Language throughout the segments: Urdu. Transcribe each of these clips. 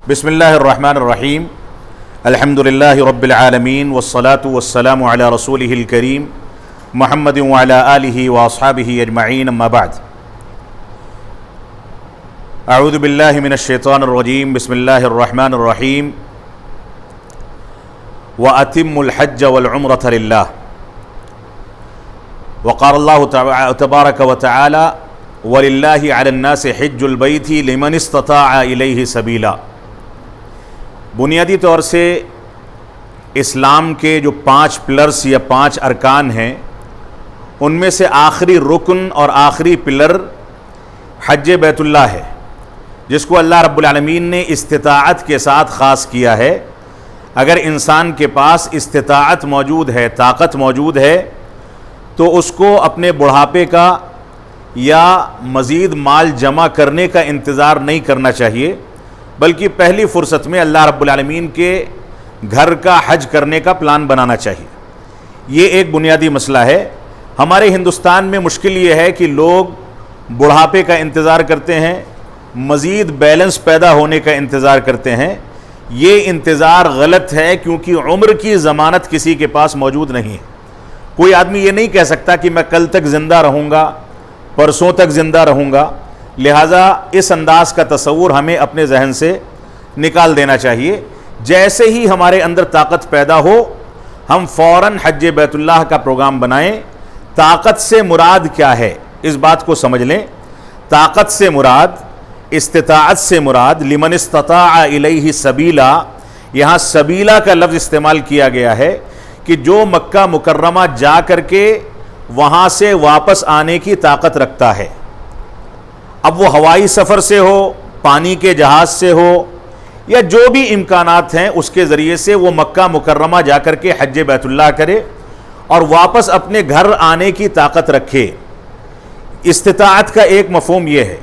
بسم اللہ الرحمن الرحیم الحمد للہ رب العالمین والصلاة والسلام علی رسولہ الکریم محمد وعلی آلہ واصحابہ اجمعین اما بعد اعوذ باللہ من الشیطان الرجیم بسم اللہ الرحمن الرحیم وَأَتِمُّ الْحَجَّ وَالْعُمْرَةَ لِلَّهِ وقال اللہ تبارک وتعالی وَلِلَّهِ عَلَى النَّاسِ حِجُّ الْبَيْتِ لِمَنِ اسْتَطَاعَ إِلَيْهِ سَبِيلًا۔ بنیادی طور سے اسلام کے جو 5 پلرز یا 5 ارکان ہیں ان میں سے آخری رکن اور آخری پلر حج بیت اللہ ہے، جس کو اللہ رب العالمین نے استطاعت کے ساتھ خاص کیا ہے۔ اگر انسان کے پاس استطاعت موجود ہے، طاقت موجود ہے، تو اس کو اپنے بڑھاپے کا یا مزید مال جمع کرنے کا انتظار نہیں کرنا چاہیے، بلکہ پہلی فرصت میں اللہ رب العالمین کے گھر کا حج کرنے کا پلان بنانا چاہیے۔ یہ ایک بنیادی مسئلہ ہے۔ ہمارے ہندوستان میں مشکل یہ ہے کہ لوگ بڑھاپے کا انتظار کرتے ہیں، مزید بیلنس پیدا ہونے کا انتظار کرتے ہیں۔ یہ انتظار غلط ہے، کیونکہ عمر کی ضمانت کسی کے پاس موجود نہیں ہے۔ کوئی آدمی یہ نہیں کہہ سکتا کہ میں کل تک زندہ رہوں گا، پرسوں تک زندہ رہوں گا، لہٰذا اس انداز کا تصور ہمیں اپنے ذہن سے نکال دینا چاہیے۔ جیسے ہی ہمارے اندر طاقت پیدا ہو، ہم فوراً حج بیت اللہ کا پروگرام بنائیں۔ طاقت سے مراد کیا ہے، اس بات کو سمجھ لیں۔ طاقت سے مراد، استطاعت سے مراد لمن استطاع الیہ سبیلا، یہاں سبیلا کا لفظ استعمال کیا گیا ہے کہ جو مکہ مکرمہ جا کر کے وہاں سے واپس آنے کی طاقت رکھتا ہے۔ اب وہ ہوائی سفر سے ہو، پانی کے جہاز سے ہو، یا جو بھی امکانات ہیں اس کے ذریعے سے وہ مکہ مکرمہ جا کر کے حج بیت اللہ کرے اور واپس اپنے گھر آنے کی طاقت رکھے۔ استطاعت کا ایک مفہوم یہ ہے،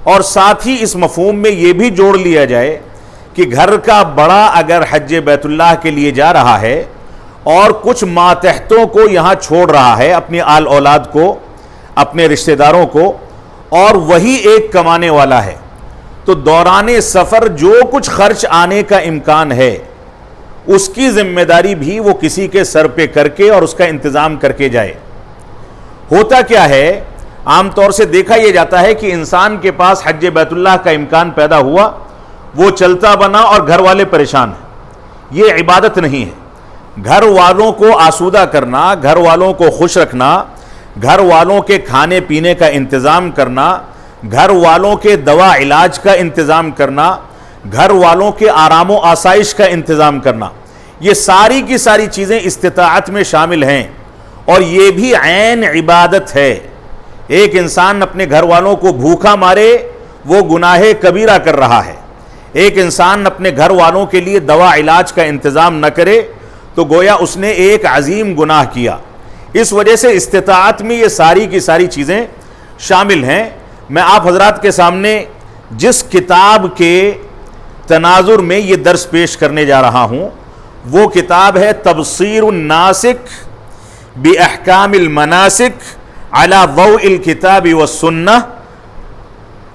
اور ساتھ ہی اس مفہوم میں یہ بھی جوڑ لیا جائے کہ گھر کا بڑا اگر حج بیت اللہ کے لیے جا رہا ہے اور کچھ ماتحتوں کو یہاں چھوڑ رہا ہے، اپنی آل اولاد کو، اپنے رشتہ داروں کو، اور وہی ایک کمانے والا ہے، تو دوران سفر جو کچھ خرچ آنے کا امکان ہے اس کی ذمہ داری بھی وہ کسی کے سر پہ کر کے اور اس کا انتظام کر کے جائے۔ ہوتا کیا ہے، عام طور سے دیکھا یہ جاتا ہے کہ انسان کے پاس حج بیت اللہ کا امکان پیدا ہوا، وہ چلتا بنا اور گھر والے پریشان ہیں۔ یہ عبادت نہیں ہے۔ گھر والوں کو آسودہ کرنا، گھر والوں کو خوش رکھنا، گھر والوں کے کھانے پینے کا انتظام کرنا، گھر والوں کے دوا علاج کا انتظام کرنا، گھر والوں کے آرام و آسائش کا انتظام کرنا، یہ ساری کی ساری چیزیں استطاعت میں شامل ہیں، اور یہ بھی عین عبادت ہے۔ ایک انسان اپنے گھر والوں کو بھوکا مارے، وہ گناہ کبیرہ کر رہا ہے۔ ایک انسان اپنے گھر والوں کے لیے دوا علاج کا انتظام نہ کرے تو گویا اس نے ایک عظیم گناہ کیا۔ اس وجہ سے استطاعت میں یہ ساری کی ساری چیزیں شامل ہیں۔ میں آپ حضرات کے سامنے جس کتاب کے تناظر میں یہ درس پیش کرنے جا رہا ہوں وہ کتاب ہے تبصیر الناسک باحکام المناسک علی ضوء الکتاب والسنہ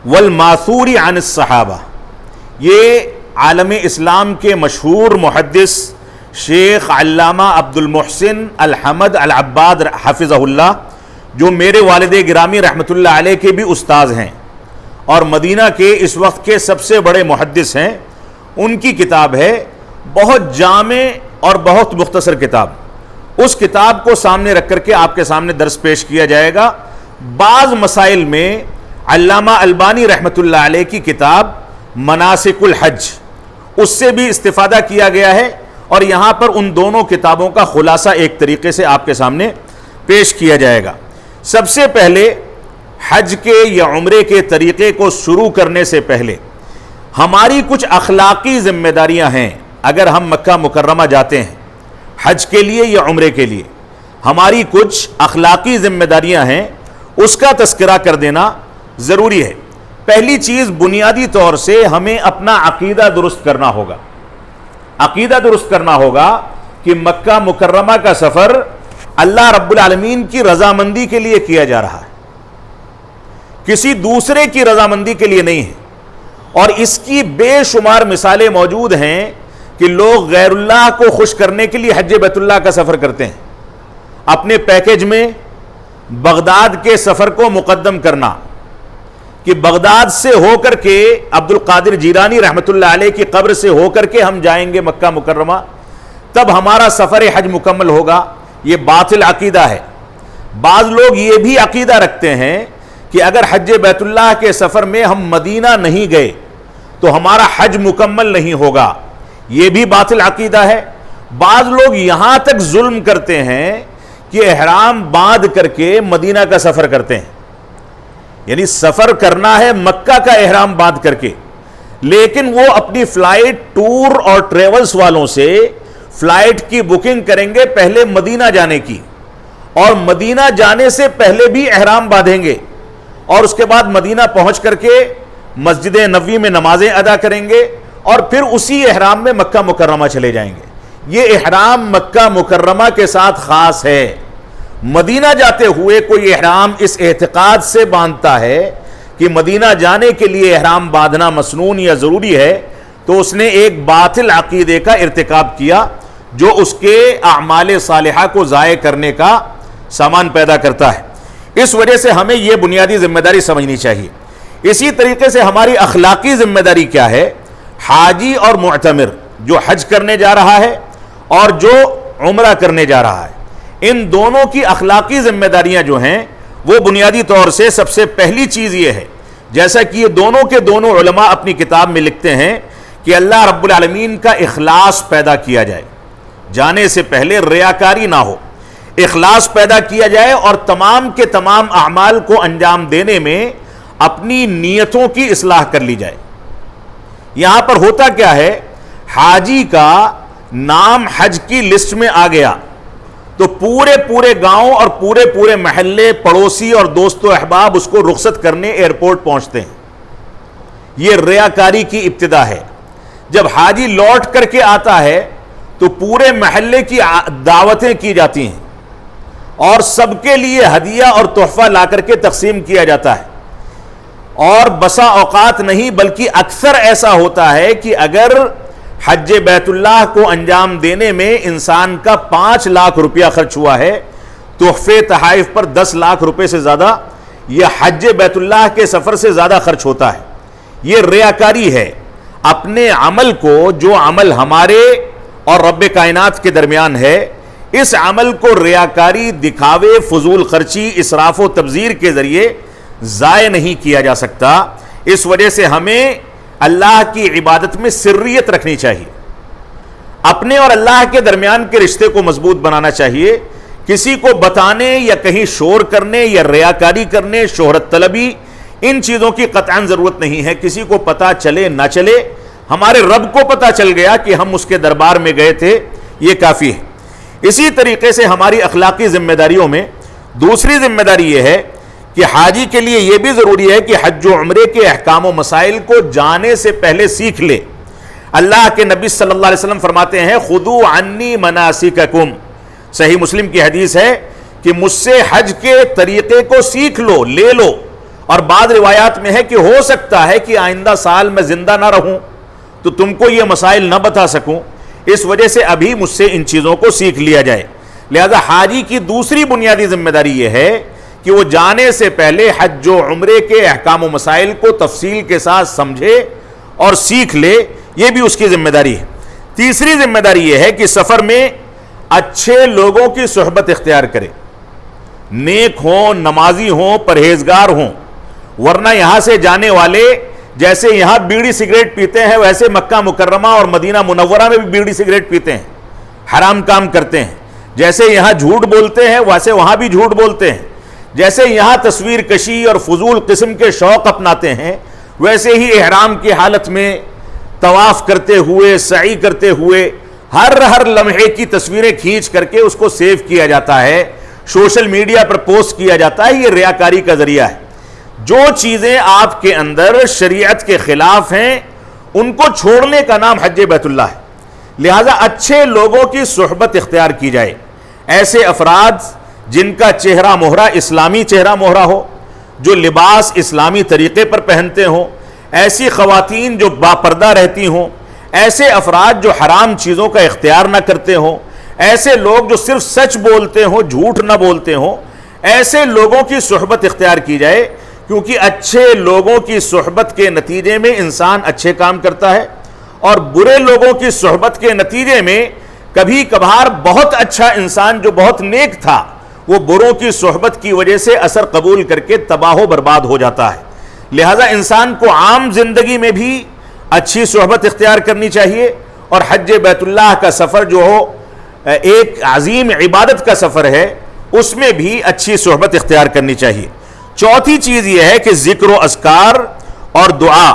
والماثور عن الصحابہ۔ یہ عالم اسلام کے مشہور محدث شیخ علامہ عبد المحسن الحمد العباد حفظہ اللہ، جو میرے والد گرامی رحمۃ اللہ علیہ کے بھی استاذ ہیں اور مدینہ کے اس وقت کے سب سے بڑے محدث ہیں، ان کی کتاب ہے، بہت جامع اور بہت مختصر کتاب۔ اس کتاب کو سامنے رکھ کر کے آپ کے سامنے درس پیش کیا جائے گا۔ بعض مسائل میں علامہ البانی رحمۃ اللہ علیہ کی کتاب مناسک الحج، اس سے بھی استفادہ کیا گیا ہے، اور یہاں پر ان دونوں کتابوں کا خلاصہ ایک طریقے سے آپ کے سامنے پیش کیا جائے گا۔ سب سے پہلے حج کے یا عمرے کے طریقے کو شروع کرنے سے پہلے ہماری کچھ اخلاقی ذمہ داریاں ہیں۔ اگر ہم مکہ مکرمہ جاتے ہیں حج کے لیے یا عمرے کے لیے، ہماری کچھ اخلاقی ذمہ داریاں ہیں، اس کا تذکرہ کر دینا ضروری ہے۔ پہلی چیز، بنیادی طور سے ہمیں اپنا عقیدہ درست کرنا ہوگا۔ عقیدہ درست کرنا ہوگا کہ مکہ مکرمہ کا سفر اللہ رب العالمین کی رضامندی کے لیے کیا جا رہا ہے، کسی دوسرے کی رضامندی کے لیے نہیں ہے۔ اور اس کی بے شمار مثالیں موجود ہیں کہ لوگ غیر اللہ کو خوش کرنے کے لیے حج بیت اللہ کا سفر کرتے ہیں. اپنے پیکج میں بغداد کے سفر کو مقدم کرنا کہ بغداد سے ہو کر کے عبد القادر جیلانی رحمۃ اللہ علیہ کی قبر سے ہو کر کے ہم جائیں گے مکہ مکرمہ، تب ہمارا سفر حج مکمل ہوگا. یہ باطل عقیدہ ہے. بعض لوگ یہ بھی عقیدہ رکھتے ہیں کہ اگر حج بیت اللہ کے سفر میں ہم مدینہ نہیں گئے تو ہمارا حج مکمل نہیں ہوگا. یہ بھی باطل عقیدہ ہے. بعض لوگ یہاں تک ظلم کرتے ہیں کہ احرام باندھ کر کے مدینہ کا سفر کرتے ہیں، یعنی سفر کرنا ہے مکہ کا احرام باندھ کر کے، لیکن وہ اپنی فلائٹ ٹور اور ٹریولز والوں سے فلائٹ کی بکنگ کریں گے پہلے مدینہ جانے کی، اور مدینہ جانے سے پہلے بھی احرام باندھیں گے، اور اس کے بعد مدینہ پہنچ کر کے مسجد نبوی میں نمازیں ادا کریں گے، اور پھر اسی احرام میں مکہ مکرمہ چلے جائیں گے. یہ احرام مکہ مکرمہ کے ساتھ خاص ہے. مدینہ جاتے ہوئے کوئی احرام اس اعتقاد سے باندھتا ہے کہ مدینہ جانے کے لیے احرام باندھنا مسنون یا ضروری ہے، تو اس نے ایک باطل عقیدے کا ارتکاب کیا جو اس کے اعمال صالحہ کو ضائع کرنے کا سامان پیدا کرتا ہے. اس وجہ سے ہمیں یہ بنیادی ذمہ داری سمجھنی چاہیے. اسی طریقے سے ہماری اخلاقی ذمہ داری کیا ہے؟ حاجی اور معتمر جو حج کرنے جا رہا ہے اور جو عمرہ کرنے جا رہا ہے، ان دونوں کی اخلاقی ذمہ داریاں جو ہیں وہ بنیادی طور سے سب سے پہلی چیز یہ ہے، جیسا کہ یہ دونوں کے دونوں علماء اپنی کتاب میں لکھتے ہیں، کہ اللہ رب العالمین کا اخلاص پیدا کیا جائے. جانے سے پہلے ریاکاری نہ ہو، اخلاص پیدا کیا جائے، اور تمام کے تمام اعمال کو انجام دینے میں اپنی نیتوں کی اصلاح کر لی جائے. یہاں پر ہوتا کیا ہے؟ حاجی کا نام حج کی لسٹ میں آ گیا تو پورے گاؤں اور پورے محلے، پڑوسی اور دوست و احباب اس کو رخصت کرنے ایئرپورٹ پہنچتے ہیں. یہ ریاکاری کی ابتدا ہے. جب حاجی لوٹ کر کے آتا ہے تو پورے محلے کی دعوتیں کی جاتی ہیں اور سب کے لیے ہدیہ اور تحفہ لا کر کے تقسیم کیا جاتا ہے. اور بسا اوقات نہیں بلکہ اکثر ایسا ہوتا ہے کہ اگر حج بیت اللہ کو انجام دینے میں انسان کا 5 لاکھ روپیہ خرچ ہوا ہے، تحفے تحائف پر 10 لاکھ روپے سے زیادہ یہ حج بیت اللہ کے سفر سے زیادہ خرچ ہوتا ہے. یہ ریاکاری ہے. اپنے عمل کو، جو عمل ہمارے اور رب کائنات کے درمیان ہے، اس عمل کو ریاکاری، دکھاوے، فضول خرچی، اسراف و تبذیر کے ذریعے ضائع نہیں کیا جا سکتا. اس وجہ سے ہمیں اللہ کی عبادت میں سریت رکھنی چاہیے. اپنے اور اللہ کے درمیان کے رشتے کو مضبوط بنانا چاہیے. کسی کو بتانے یا کہیں شور کرنے یا ریاکاری کرنے، شہرت طلبی، ان چیزوں کی قطعاً ضرورت نہیں ہے. کسی کو پتہ چلے نہ چلے، ہمارے رب کو پتہ چل گیا کہ ہم اس کے دربار میں گئے تھے، یہ کافی ہے. اسی طریقے سے ہماری اخلاقی ذمہ داریوں میں دوسری ذمہ داری یہ ہے کہ حاجی کے لیے یہ بھی ضروری ہے کہ حج و عمرے کے احکام و مسائل کو جانے سے پہلے سیکھ لے. اللہ کے نبی صلی اللہ علیہ وسلم فرماتے ہیں، خُذُوا عَنِّی مَنَاسِکَکُمْ. صحیح مسلم کی حدیث ہے کہ مجھ سے حج کے طریقے کو سیکھ لو، لے لو. اور بعض روایات میں ہے کہ ہو سکتا ہے کہ آئندہ سال میں زندہ نہ رہوں تو تم کو یہ مسائل نہ بتا سکوں، اس وجہ سے ابھی مجھ سے ان چیزوں کو سیکھ لیا جائے. لہذا حاجی کی دوسری بنیادی ذمہ داری یہ ہے کہ وہ جانے سے پہلے حج و عمرے کے احکام و مسائل کو تفصیل کے ساتھ سمجھے اور سیکھ لے. یہ بھی اس کی ذمہ داری ہے. تیسری ذمہ داری یہ ہے کہ سفر میں اچھے لوگوں کی صحبت اختیار کرے، نیک ہوں، نمازی ہوں، پرہیزگار ہوں. ورنہ یہاں سے جانے والے جیسے یہاں بیڑی سگریٹ پیتے ہیں، ویسے مکہ مکرمہ اور مدینہ منورہ میں بھی بیڑی سگریٹ پیتے ہیں، حرام کام کرتے ہیں. جیسے یہاں جھوٹ بولتے ہیں ویسے وہاں بھی جھوٹ بولتے ہیں. جیسے یہاں تصویر کشی اور فضول قسم کے شوق اپناتے ہیں، ویسے ہی احرام کی حالت میں طواف کرتے ہوئے، سعی کرتے ہوئے ہر لمحے کی تصویریں کھینچ کر کے اس کو سیو کیا جاتا ہے، سوشل میڈیا پر پوسٹ کیا جاتا ہے. یہ ریاکاری کا ذریعہ ہے. جو چیزیں آپ کے اندر شریعت کے خلاف ہیں ان کو چھوڑنے کا نام حج بیت اللہ ہے. لہذا اچھے لوگوں کی صحبت اختیار کی جائے. ایسے افراد جن کا چہرہ مہرہ اسلامی چہرہ مہرہ ہو، جو لباس اسلامی طریقے پر پہنتے ہوں، ایسی خواتین جو باپردہ رہتی ہوں، ایسے افراد جو حرام چیزوں کا اختیار نہ کرتے ہوں، ایسے لوگ جو صرف سچ بولتے ہوں، جھوٹ نہ بولتے ہوں، ایسے لوگوں کی صحبت اختیار کی جائے، کیونکہ اچھے لوگوں کی صحبت کے نتیجے میں انسان اچھے کام کرتا ہے، اور برے لوگوں کی صحبت کے نتیجے میں کبھی کبھار بہت اچھا انسان جو بہت نیک تھا وہ بروں کی صحبت کی وجہ سے اثر قبول کر کے تباہ و برباد ہو جاتا ہے۔ لہذا انسان کو عام زندگی میں بھی اچھی صحبت اختیار کرنی چاہیے، اور حج بیت اللہ کا سفر جو ہو ایک عظیم عبادت کا سفر ہے، اس میں بھی اچھی صحبت اختیار کرنی چاہیے۔ چوتھی چیز یہ ہے کہ ذکر و اذکار اور دعا،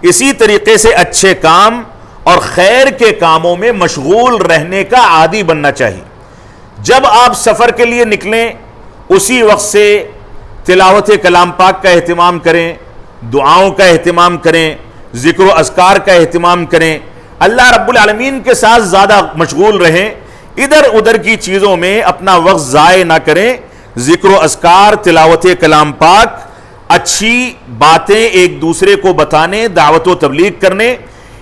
اسی طریقے سے اچھے کام اور خیر کے کاموں میں مشغول رہنے کا عادی بننا چاہیے۔ جب آپ سفر کے لیے نکلیں اسی وقت سے تلاوت کلام پاک کا اہتمام کریں، دعاؤں کا اہتمام کریں، ذکر و اذکار کا اہتمام کریں، اللہ رب العالمین کے ساتھ زیادہ مشغول رہیں، ادھر ادھر کی چیزوں میں اپنا وقت ضائع نہ کریں۔ ذکر و اذکار، تلاوت کلام پاک، اچھی باتیں ایک دوسرے کو بتانے، دعوت و تبلیغ کرنے،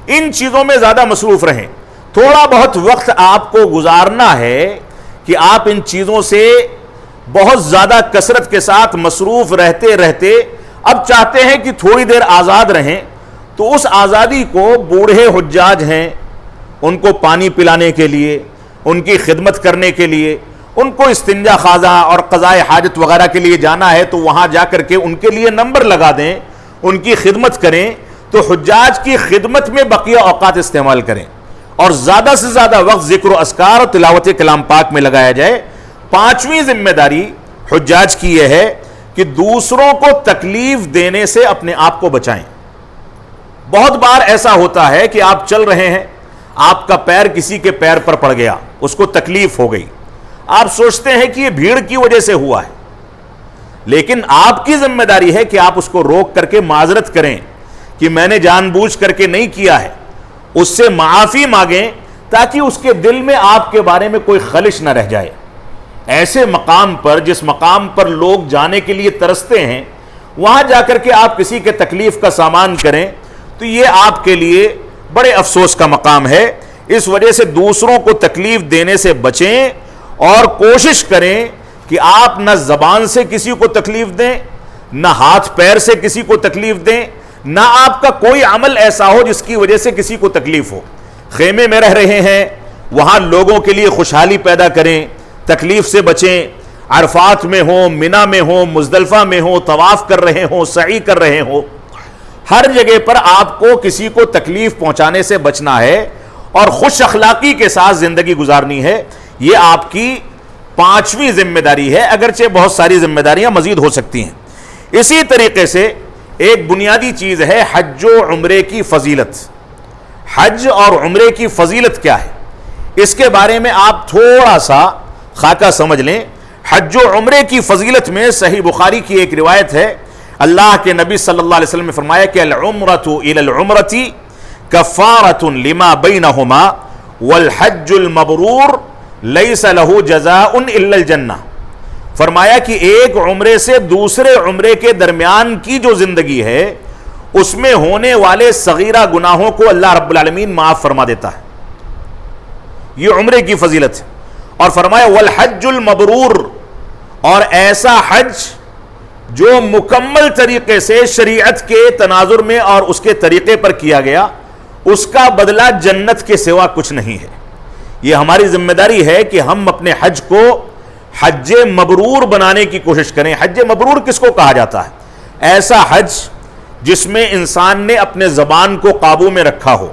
ان چیزوں میں زیادہ مصروف رہیں۔ تھوڑا بہت وقت آپ کو گزارنا ہے کہ آپ ان چیزوں سے بہت زیادہ کثرت کے ساتھ مصروف رہتے رہتے اب چاہتے ہیں کہ تھوڑی دیر آزاد رہیں، تو اس آزادی کو بوڑھے حجاج ہیں ان کو پانی پلانے کے لیے، ان کی خدمت کرنے کے لیے، ان کو استنجا خاضہ اور قضاء حاجت وغیرہ کے لیے جانا ہے تو وہاں جا کر کے ان کے لیے نمبر لگا دیں، ان کی خدمت کریں، تو حجاج کی خدمت میں بقیہ اوقات استعمال کریں اور زیادہ سے زیادہ وقت ذکر و اذکار اور تلاوت کلام پاک میں لگایا جائے۔ پانچویں ذمہ داری حجاج کی یہ ہے کہ دوسروں کو تکلیف دینے سے اپنے آپ کو بچائیں۔ بہت بار ایسا ہوتا ہے کہ آپ چل رہے ہیں، آپ کا پیر کسی کے پیر پر پڑ گیا، اس کو تکلیف ہو گئی، آپ سوچتے ہیں کہ یہ بھیڑ کی وجہ سے ہوا ہے، لیکن آپ کی ذمہ داری ہے کہ آپ اس کو روک کر کے معذرت کریں کہ میں نے جان بوجھ کر کے نہیں کیا ہے، اس سے معافی مانگیں تاکہ اس کے دل میں آپ کے بارے میں کوئی خلش نہ رہ جائے۔ ایسے مقام پر، جس مقام پر لوگ جانے کے لیے ترستے ہیں، وہاں جا کر کے آپ کسی کے تکلیف کا سامان کریں تو یہ آپ کے لیے بڑے افسوس کا مقام ہے۔ اس وجہ سے دوسروں کو تکلیف دینے سے بچیں اور کوشش کریں کہ آپ نہ زبان سے کسی کو تکلیف دیں، نہ ہاتھ پیر سے کسی کو تکلیف دیں، نہ آپ کا کوئی عمل ایسا ہو جس کی وجہ سے کسی کو تکلیف ہو۔ خیمے میں رہ رہے ہیں، وہاں لوگوں کے لیے خوشحالی پیدا کریں، تکلیف سے بچیں۔ عرفات میں ہوں، منی میں ہوں، مزدلفہ میں ہوں، طواف کر رہے ہوں، سعی کر رہے ہوں، ہر جگہ پر آپ کو کسی کو تکلیف پہنچانے سے بچنا ہے اور خوش اخلاقی کے ساتھ زندگی گزارنی ہے۔ یہ آپ کی پانچویں ذمہ داری ہے، اگرچہ بہت ساری ذمہ داریاں مزید ہو سکتی ہیں۔ اسی طریقے سے ایک بنیادی چیز ہے حج و عمرے کی فضیلت۔ حج اور عمرے کی فضیلت کیا ہے، اس کے بارے میں آپ تھوڑا سا خاکہ سمجھ لیں۔ حج و عمرے کی فضیلت میں صحیح بخاری کی ایک روایت ہے، اللہ کے نبی صلی اللہ علیہ وسلم نے فرمایا کہ العمرۃ الی العمرۃ کفارۃ لما بینہما والحج المبرور لیس لہ جزاء الا الجنہ۔ فرمایا کہ ایک عمرے سے دوسرے عمرے کے درمیان کی جو زندگی ہے اس میں ہونے والے صغیرہ گناہوں کو اللہ رب العالمین معاف فرما دیتا ہے، یہ عمرے کی فضیلت ہے۔ اور فرمایا والحج المبرور، اور ایسا حج جو مکمل طریقے سے شریعت کے تناظر میں اور اس کے طریقے پر کیا گیا، اس کا بدلہ جنت کے سوا کچھ نہیں ہے۔ یہ ہماری ذمہ داری ہے کہ ہم اپنے حج کو حج مبرور بنانے کی کوشش کریں۔ حج مبرور کس کو کہا جاتا ہے؟ ایسا حج جس میں انسان نے اپنے زبان کو قابو میں رکھا ہو،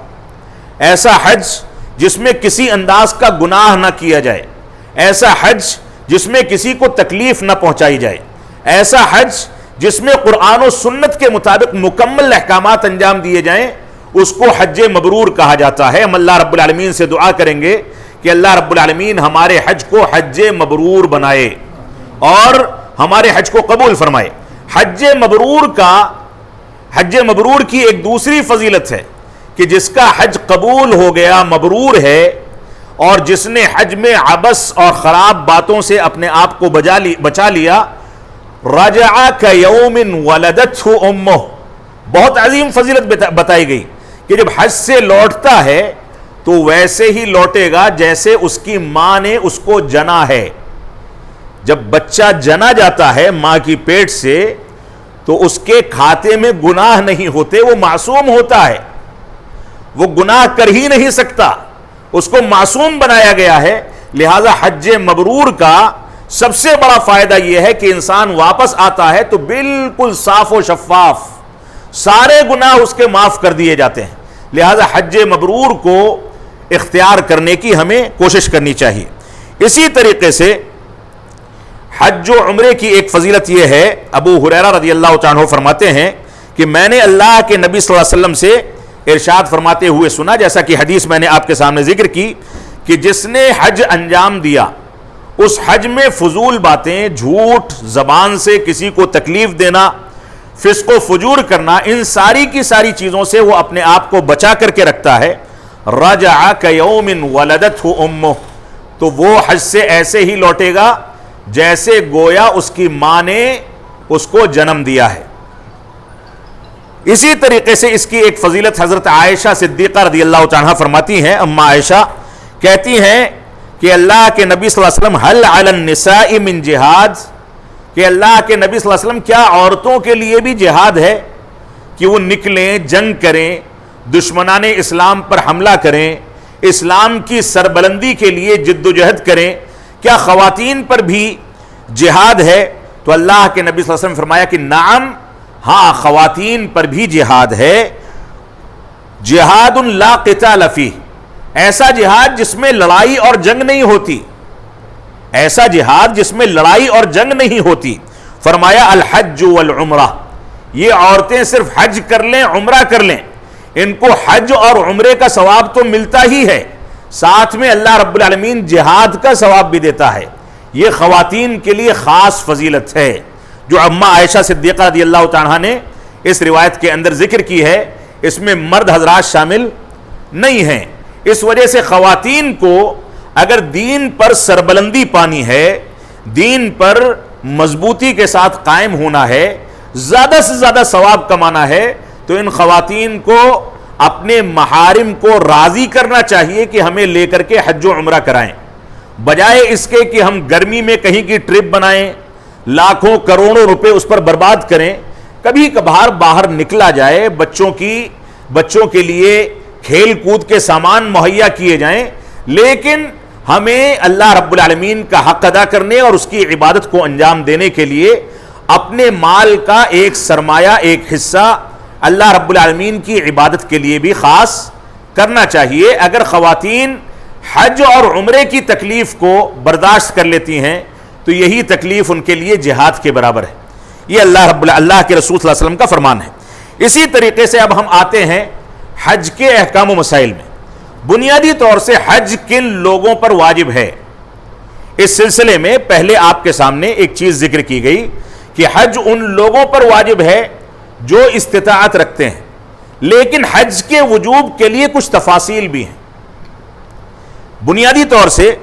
ایسا حج جس میں کسی انداز کا گناہ نہ کیا جائے، ایسا حج جس میں کسی کو تکلیف نہ پہنچائی جائے، ایسا حج جس میں قرآن و سنت کے مطابق مکمل احکامات انجام دیے جائیں، اس کو حج مبرور کہا جاتا ہے۔ ہم اللہ رب العالمین سے دعا کریں گے کہ اللہ رب العالمین ہمارے حج کو حج مبرور بنائے اور ہمارے حج کو قبول فرمائے۔ حج مبرور کی ایک دوسری فضیلت ہے کہ جس کا حج قبول ہو گیا، مبرور ہے، اور جس نے حج میں عبث اور خراب باتوں سے اپنے آپ کو بچا لیا، رجع کیوم ولدتہ امہ، بہت عظیم فضیلت بتائی گئی کہ جب حج سے لوٹتا ہے تو ویسے ہی لوٹے گا جیسے اس کی ماں نے اس کو جنا ہے. جب بچہ جنا جاتا ہے ماں کی پیٹ سے تو اس کے کھاتے میں گناہ نہیں ہوتے، وہ معصوم ہوتا ہے، وہ گناہ کر ہی نہیں سکتا، اس کو معصوم بنایا گیا ہے. لہذا حج مبرور کا سب سے بڑا فائدہ یہ ہے کہ انسان واپس آتا ہے تو بالکل صاف و شفاف، سارے گناہ اس کے معاف کر دیے جاتے ہیں. لہذا حج مبرور کو اختیار کرنے کی ہمیں کوشش کرنی چاہیے. اسی طریقے سے حج و عمرے کی ایک فضیلت یہ ہے، ابو ہریرہ رضی اللہ عنہ فرماتے ہیں کہ میں نے اللہ کے نبی صلی اللہ علیہ وسلم سے ارشاد فرماتے ہوئے سنا، جیسا کہ حدیث میں نے آپ کے سامنے ذکر کی، کہ جس نے حج انجام دیا اس حج میں فضول باتیں، جھوٹ، زبان سے کسی کو تکلیف دینا، فسق و فجور کرنا، ان ساری کی ساری چیزوں سے وہ اپنے آپ کو بچا کر کے رکھتا ہے. رجع کیوم ولدتہ امہ، تو وہ حج سے ایسے ہی لوٹے گا جیسے گویا اس کی ماں نے اس کو جنم دیا ہے. اسی طریقے سے اس کی ایک فضیلت حضرت عائشہ صدیقہ رضی اللہ عنہا فرماتی ہیں. اما عائشہ کہتی ہیں کہ اللہ کے نبی صلی اللہ علیہ وسلم حل علی النساء من جہاد، کہ اللہ کے نبی صلی اللہ علیہ وسلم کیا عورتوں کے لیے بھی جہاد ہے کہ وہ نکلیں، جنگ کریں، دشمنان اسلام پر حملہ کریں، اسلام کی سربلندی کے لیے جد و جہد کریں، کیا خواتین پر بھی جہاد ہے؟ تو اللہ کے نبی صلی اللہ علیہ وسلم فرمایا کہ نعم، ہاں خواتین پر بھی جہاد ہے. جہاد لا قتال فیہ، ایسا جہاد جس میں لڑائی اور جنگ نہیں ہوتی، ایسا جہاد جس میں لڑائی اور جنگ نہیں ہوتی. فرمایا الحج والعمرہ، یہ عورتیں صرف حج کر لیں، عمرہ کر لیں، ان کو حج اور عمرے کا ثواب تو ملتا ہی ہے، ساتھ میں اللہ رب العالمین جہاد کا ثواب بھی دیتا ہے. یہ خواتین کے لیے خاص فضیلت ہے جو اما عائشہ صدیقہ رضی اللہ عنہا نے اس روایت کے اندر ذکر کی ہے. اس میں مرد حضرات شامل نہیں ہیں. اس وجہ سے خواتین کو اگر دین پر سربلندی پانی ہے، دین پر مضبوطی کے ساتھ قائم ہونا ہے، زیادہ سے زیادہ ثواب کمانا ہے، تو ان خواتین کو اپنے محارم کو راضی کرنا چاہیے کہ ہمیں لے کر کے حج و عمرہ کرائیں، بجائے اس کے کہ ہم گرمی میں کہیں کی ٹرپ بنائیں، لاکھوں کروڑوں روپے اس پر برباد کریں. کبھی کبھار باہر نکلا جائے، بچوں کے لیے کھیل کود کے سامان مہیا کیے جائیں، لیکن ہمیں اللہ رب العالمین کا حق ادا کرنے اور اس کی عبادت کو انجام دینے کے لیے اپنے مال کا ایک سرمایہ، ایک حصہ اللہ رب العالمین کی عبادت کے لیے بھی خاص کرنا چاہیے. اگر خواتین حج اور عمرے کی تکلیف کو برداشت کر لیتی ہیں تو یہی تکلیف ان کے لیے جہاد کے برابر ہے. یہ اللہ کے رسول صلی اللہ علیہ وسلم کا فرمان ہے. اسی طریقے سے اب ہم آتے ہیں حج کے احکام و مسائل میں. بنیادی طور سے حج کن لوگوں پر واجب ہے؟ اس سلسلے میں پہلے آپ کے سامنے ایک چیز ذکر کی گئی کہ حج ان لوگوں پر واجب ہے جو استطاعت رکھتے ہیں، لیکن حج کے وجوب کے لیے کچھ تفاصیل بھی ہیں. بنیادی طور سے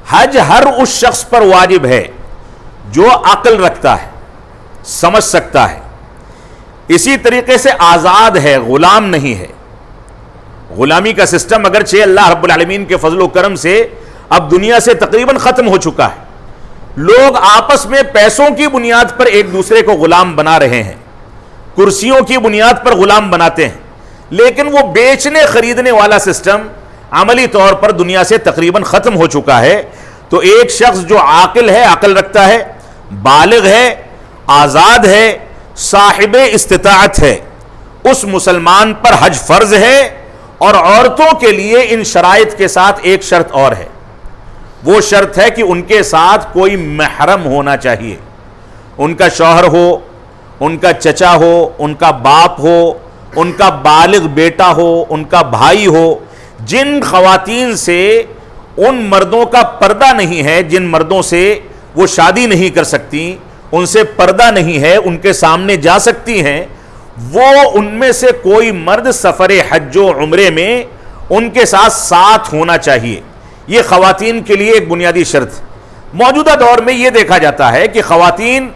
حج ہر اس شخص پر واجب ہے جو عقل رکھتا ہے، سمجھ سکتا ہے، اسی طریقے سے آزاد ہے، غلام نہیں ہے. غلامی کا سسٹم اگرچہ اللہ رب العالمین کے فضل و کرم سے اب دنیا سے تقریباً ختم ہو چکا ہے. لوگ آپس میں پیسوں کی بنیاد پر ایک دوسرے کو غلام بنا رہے ہیں، کرسیوں کی بنیاد پر غلام بناتے ہیں، لیکن وہ بیچنے خریدنے والا سسٹم عملی طور پر دنیا سے تقریباً ختم ہو چکا ہے. تو ایک شخص جو عاقل ہے، عقل رکھتا ہے، بالغ ہے، آزاد ہے، صاحب استطاعت ہے، اس مسلمان پر حج فرض ہے. اور عورتوں کے لیے ان شرائط کے ساتھ ایک شرط اور ہے، وہ شرط ہے کہ ان کے ساتھ کوئی محرم ہونا چاہیے. ان کا شوہر ہو، ان کا چچا ہو، ان کا باپ ہو، ان کا بالغ بیٹا ہو، ان کا بھائی ہو. جن خواتین سے ان مردوں کا پردہ نہیں ہے، جن مردوں سے وہ شادی نہیں کر سکتی، ان سے پردہ نہیں ہے، ان کے سامنے جا سکتی ہیں، وہ ان میں سے کوئی مرد سفر حج و عمرے میں ان کے ساتھ ہونا چاہیے. یہ خواتین کے لیے ایک بنیادی شرط. موجودہ دور میں یہ دیکھا جاتا ہے کہ خواتین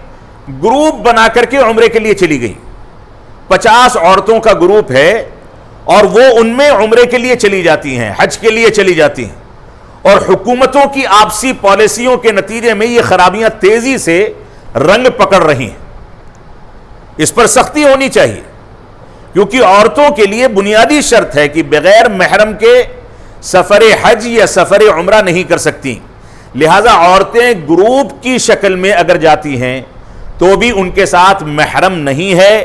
گروپ بنا کر کے عمرے کے لیے چلی گئی. 50 عورتوں کا گروپ ہے اور وہ ان میں عمرے کے لیے چلی جاتی ہیں، حج کے لیے چلی جاتی ہیں، اور حکومتوں کی آپسی پالیسیوں کے نتیجے میں یہ خرابیاں تیزی سے رنگ پکڑ رہی ہیں۔ اس پر سختی ہونی چاہیے، کیونکہ عورتوں کے لیے بنیادی شرط ہے کہ بغیر محرم کے سفر حج یا سفر عمرہ نہیں کر سکتی، لہذا عورتیں گروپ کی شکل میں اگر جاتی ہیں تو بھی ان کے ساتھ محرم نہیں ہے،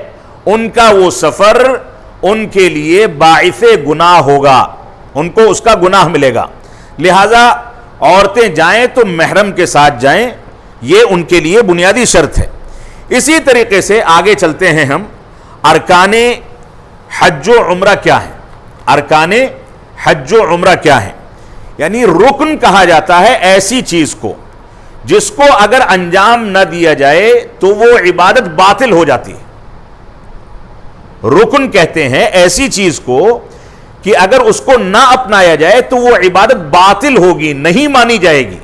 ان کا وہ سفر ان کے لیے باعث گناہ ہوگا، ان کو اس کا گناہ ملے گا، لہذا عورتیں جائیں تو محرم کے ساتھ جائیں، یہ ان کے لیے بنیادی شرط ہے۔ اسی طریقے سے آگے چلتے ہیں ہم، ارکان حج و عمرہ کیا ہے؟ ارکان حج و عمرہ کیا ہے؟ یعنی رکن کہا جاتا ہے ایسی چیز کو جس کو اگر انجام نہ دیا جائے تو وہ عبادت باطل ہو جاتی ہے۔ رکن کہتے ہیں ایسی چیز کو کہ اگر اس کو نہ اپنایا جائے تو وہ عبادت باطل ہوگی، نہیں مانی جائے گی۔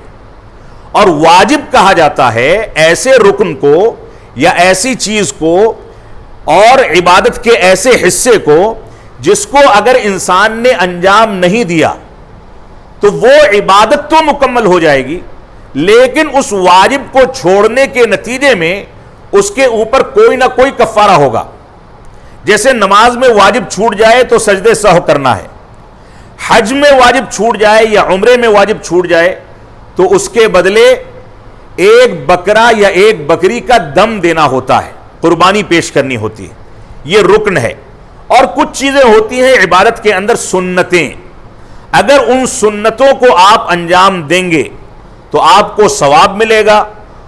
اور واجب کہا جاتا ہے ایسے رکن کو یا ایسی چیز کو اور عبادت کے ایسے حصے کو جس کو اگر انسان نے انجام نہیں دیا تو وہ عبادت تو مکمل ہو جائے گی، لیکن اس واجب کو چھوڑنے کے نتیجے میں اس کے اوپر کوئی نہ کوئی کفارہ ہوگا۔ جیسے نماز میں واجب چھوٹ جائے تو سجدے سہو کرنا ہے، حج میں واجب چھوٹ جائے یا عمرے میں واجب چھوٹ جائے تو اس کے بدلے ایک بکرا یا ایک بکری کا دم دینا ہوتا ہے، قربانی پیش کرنی ہوتی ہے، یہ رکن ہے۔ اور کچھ چیزیں ہوتی ہیں عبادت کے اندر سنتیں، اگر ان سنتوں کو آپ انجام دیں گے تو آپ کو ثواب ملے گا،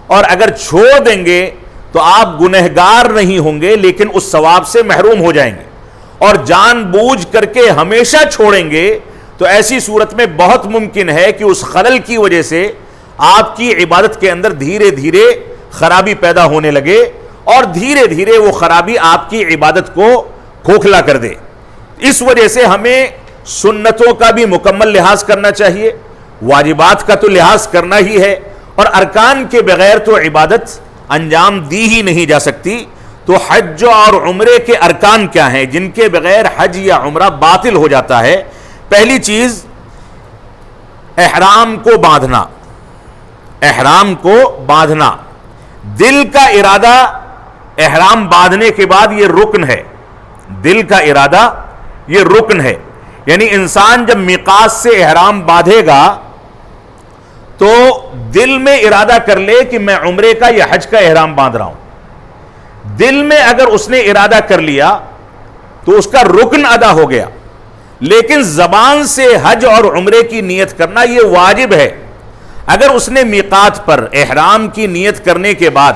اور اگر چھوڑ دیں گے تو آپ گنہگار نہیں ہوں گے لیکن اس ثواب سے محروم ہو جائیں گے۔ اور جان بوجھ کر کے ہمیشہ چھوڑیں گے تو ایسی صورت میں بہت ممکن ہے کہ اس خلل کی وجہ سے آپ کی عبادت کے اندر دھیرے دھیرے خرابی پیدا ہونے لگے، اور دھیرے دھیرے وہ خرابی آپ کی عبادت کو کھوکھلا کر دے۔ اس وجہ سے ہمیں سنتوں کا بھی مکمل لحاظ کرنا چاہیے، واجبات کا تو لحاظ کرنا ہی ہے، اور ارکان کے بغیر تو عبادت انجام دی ہی نہیں جا سکتی۔ تو حج اور عمرے کے ارکان کیا ہیں جن کے بغیر حج یا عمرہ باطل ہو جاتا ہے؟ پہلی چیز احرام کو باندھنا، احرام کو باندھنا، دل کا ارادہ احرام باندھنے کے بعد یہ رکن ہے، دل کا ارادہ یہ رکن ہے۔ یعنی انسان جب میقات سے احرام باندھے گا تو دل میں ارادہ کر لے کہ میں عمرے کا یا حج کا احرام باندھ رہا ہوں، دل میں اگر اس نے ارادہ کر لیا تو اس کا رکن ادا ہو گیا، لیکن زبان سے حج اور عمرے کی نیت کرنا یہ واجب ہے۔ اگر اس نے میقات پر احرام کی نیت کرنے کے بعد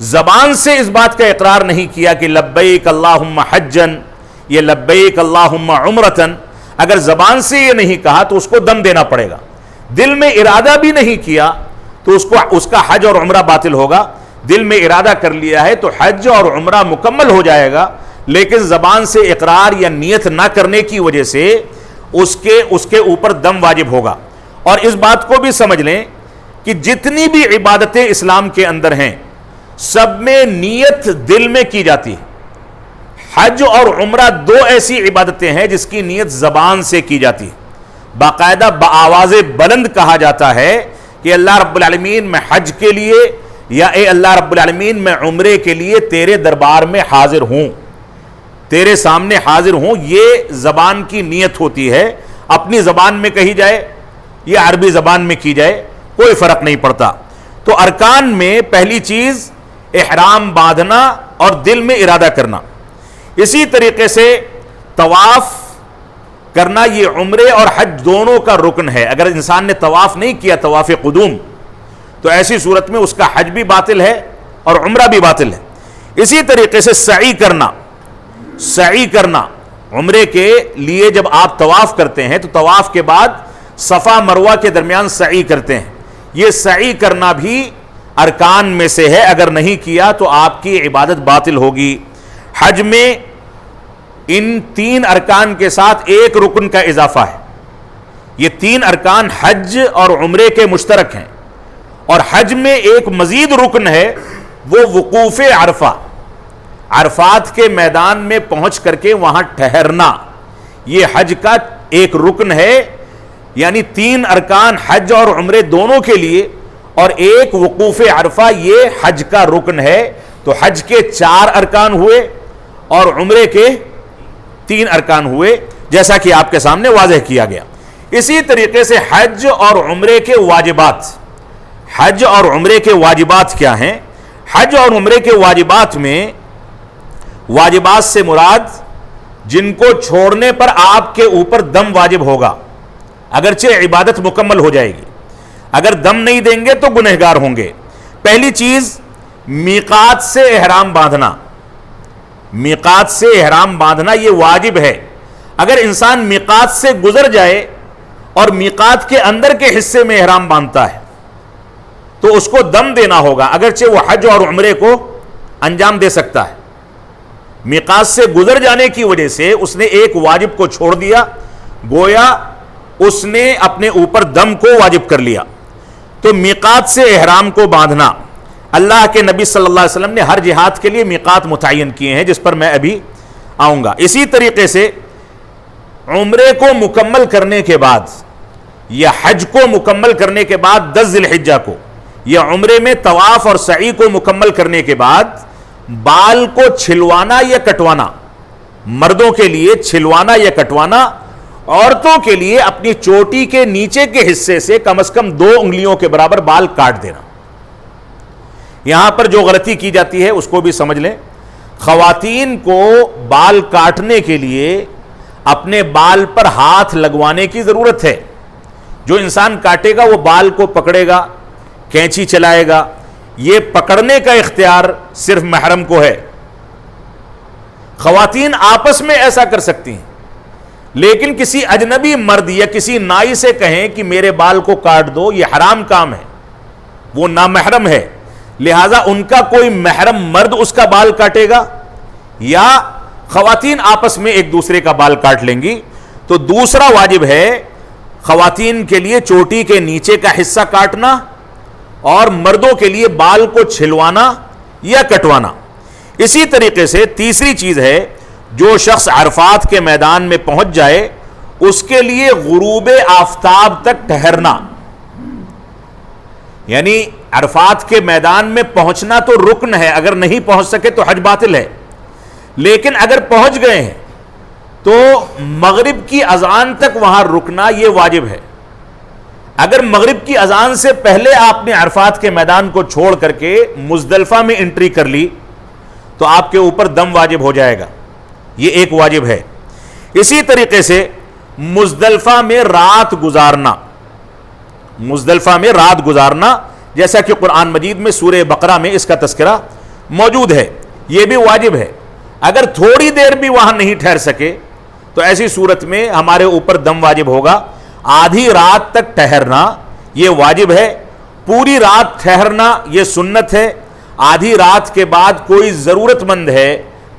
زبان سے اس بات کا اقرار نہیں کیا کہ لبیک اللہم حجن یا لبیک اللہم عمرتن، اگر زبان سے یہ نہیں کہا تو اس کو دم دینا پڑے گا۔ دل میں ارادہ بھی نہیں کیا تو اس کا حج اور عمرہ باطل ہوگا۔ دل میں ارادہ کر لیا ہے تو حج اور عمرہ مکمل ہو جائے گا، لیکن زبان سے اقرار یا نیت نہ کرنے کی وجہ سے اس کے اوپر دم واجب ہوگا۔ اور اس بات کو بھی سمجھ لیں کہ جتنی بھی عبادتیں اسلام کے اندر ہیں سب میں نیت دل میں کی جاتی ہے۔ حج اور عمرہ دو ایسی عبادتیں ہیں جس کی نیت زبان سے کی جاتی ہے، باقاعدہ بآواز بلند کہا جاتا ہے کہ اللہ رب العالمین میں حج کے لیے یا اے اللہ رب العالمین میں عمرے کے لیے تیرے دربار میں حاضر ہوں، تیرے سامنے حاضر ہوں، یہ زبان کی نیت ہوتی ہے۔ اپنی زبان میں کہی جائے یا عربی زبان میں کی جائے کوئی فرق نہیں پڑتا۔ تو ارکان میں پہلی چیز احرام باندھنا اور دل میں ارادہ کرنا۔ اسی طریقے سے طواف کرنا یہ عمرے اور حج دونوں کا رکن ہے۔ اگر انسان نے طواف نہیں کیا، طواف قدوم، تو ایسی صورت میں اس کا حج بھی باطل ہے اور عمرہ بھی باطل ہے۔ اسی طریقے سے سعی کرنا، سعی کرنا عمرے کے لیے جب آپ طواف کرتے ہیں تو طواف کے بعد صفا مروہ کے درمیان سعی کرتے ہیں، یہ سعی کرنا بھی ارکان میں سے ہے، اگر نہیں کیا تو آپ کی عبادت باطل ہوگی۔ حج میں ان تین ارکان کے ساتھ ایک رکن کا اضافہ ہے، یہ تین ارکان حج اور عمرے کے مشترک ہیں، اور حج میں ایک مزید رکن ہے، وہ وقوف عرفہ۔ عرفات کے میدان میں پہنچ کر کے وہاں ٹھہرنا یہ حج کا ایک رکن ہے، یعنی 3 ارکان حج اور عمرے دونوں کے لیے، اور ایک وقوف عرفہ یہ حج کا رکن ہے۔ تو حج کے 4 ارکان ہوئے اور عمرے کے 3 ارکان ہوئے، جیسا کہ آپ کے سامنے واضح کیا گیا۔ اسی طریقے سے حج اور عمرے کے واجبات، حج اور عمرے کے واجبات کیا ہیں؟ حج اور عمرے کے واجبات میں واجبات سے مراد جن کو چھوڑنے پر آپ کے اوپر دم واجب ہوگا، اگرچہ عبادت مکمل ہو جائے گی، اگر دم نہیں دیں گے تو گنہگار ہوں گے۔ پہلی چیز میقات سے احرام باندھنا، میقات سے احرام باندھنا یہ واجب ہے۔ اگر انسان میقات سے گزر جائے اور میقات کے اندر کے حصے میں احرام باندھتا ہے تو اس کو دم دینا ہوگا، اگرچہ وہ حج اور عمرے کو انجام دے سکتا ہے۔ میقات سے گزر جانے کی وجہ سے اس نے ایک واجب کو چھوڑ دیا، گویا اس نے اپنے اوپر دم کو واجب کر لیا۔ تو میقات سے احرام کو باندھنا، اللہ کے نبی صلی اللہ علیہ وسلم نے ہر جہاد کے لیے میقات متعین کیے ہیں، جس پر میں ابھی آؤں گا۔ اسی طریقے سے عمرے کو مکمل کرنے کے بعد یا حج کو مکمل کرنے کے بعد 10 ذی الحجہ کو یا عمرے میں طواف اور سعی کو مکمل کرنے کے بعد بال کو چھلوانا یا کٹوانا، مردوں کے لیے چھلوانا یا کٹوانا، عورتوں کے لیے اپنی چوٹی کے نیچے کے حصے سے کم از کم 2 انگلیوں کے برابر بال کاٹ دینا۔ یہاں پر جو غلطی کی جاتی ہے اس کو بھی سمجھ لیں۔ خواتین کو بال کاٹنے کے لیے اپنے بال پر ہاتھ لگوانے کی ضرورت ہے۔ جو انسان کاٹے گا وہ بال کو پکڑے گا، کینچی چلائے گا، یہ پکڑنے کا اختیار صرف محرم کو ہے۔ خواتین آپس میں ایسا کر سکتی ہیں، لیکن کسی اجنبی مرد یا کسی نائی سے کہیں کہ میرے بال کو کاٹ دو، یہ حرام کام ہے، وہ نامحرم ہے، لہذا ان کا کوئی محرم مرد اس کا بال کاٹے گا یا خواتین آپس میں ایک دوسرے کا بال کاٹ لیں گی۔ تو دوسرا واجب ہے خواتین کے لیے چوٹی کے نیچے کا حصہ کاٹنا اور مردوں کے لیے بال کو چھلوانا یا کٹوانا۔ اسی طریقے سے تیسری چیز ہے، جو شخص عرفات کے میدان میں پہنچ جائے اس کے لیے غروب آفتاب تک ٹھہرنا، یعنی عرفات کے میدان میں پہنچنا تو رکن ہے، اگر نہیں پہنچ سکے تو حج باطل ہے، لیکن اگر پہنچ گئے ہیں تو مغرب کی اذان تک وہاں رکنا یہ واجب ہے۔ اگر مغرب کی اذان سے پہلے آپ نے عرفات کے میدان کو چھوڑ کر کے مزدلفہ میں انٹری کر لی تو آپ کے اوپر دم واجب ہو جائے گا، یہ ایک واجب ہے۔ اسی طریقے سے مزدلفہ میں رات گزارنا، مزدلفہ میں رات گزارنا جیسا کہ قرآن مجید میں سورہ بقرہ میں اس کا تذکرہ موجود ہے، یہ بھی واجب ہے۔ اگر تھوڑی دیر بھی وہاں نہیں ٹھہر سکے تو ایسی صورت میں ہمارے اوپر دم واجب ہوگا۔ آدھی رات تک ٹھہرنا یہ واجب ہے، پوری رات ٹھہرنا یہ سنت ہے۔ آدھی رات کے بعد کوئی ضرورت مند ہے،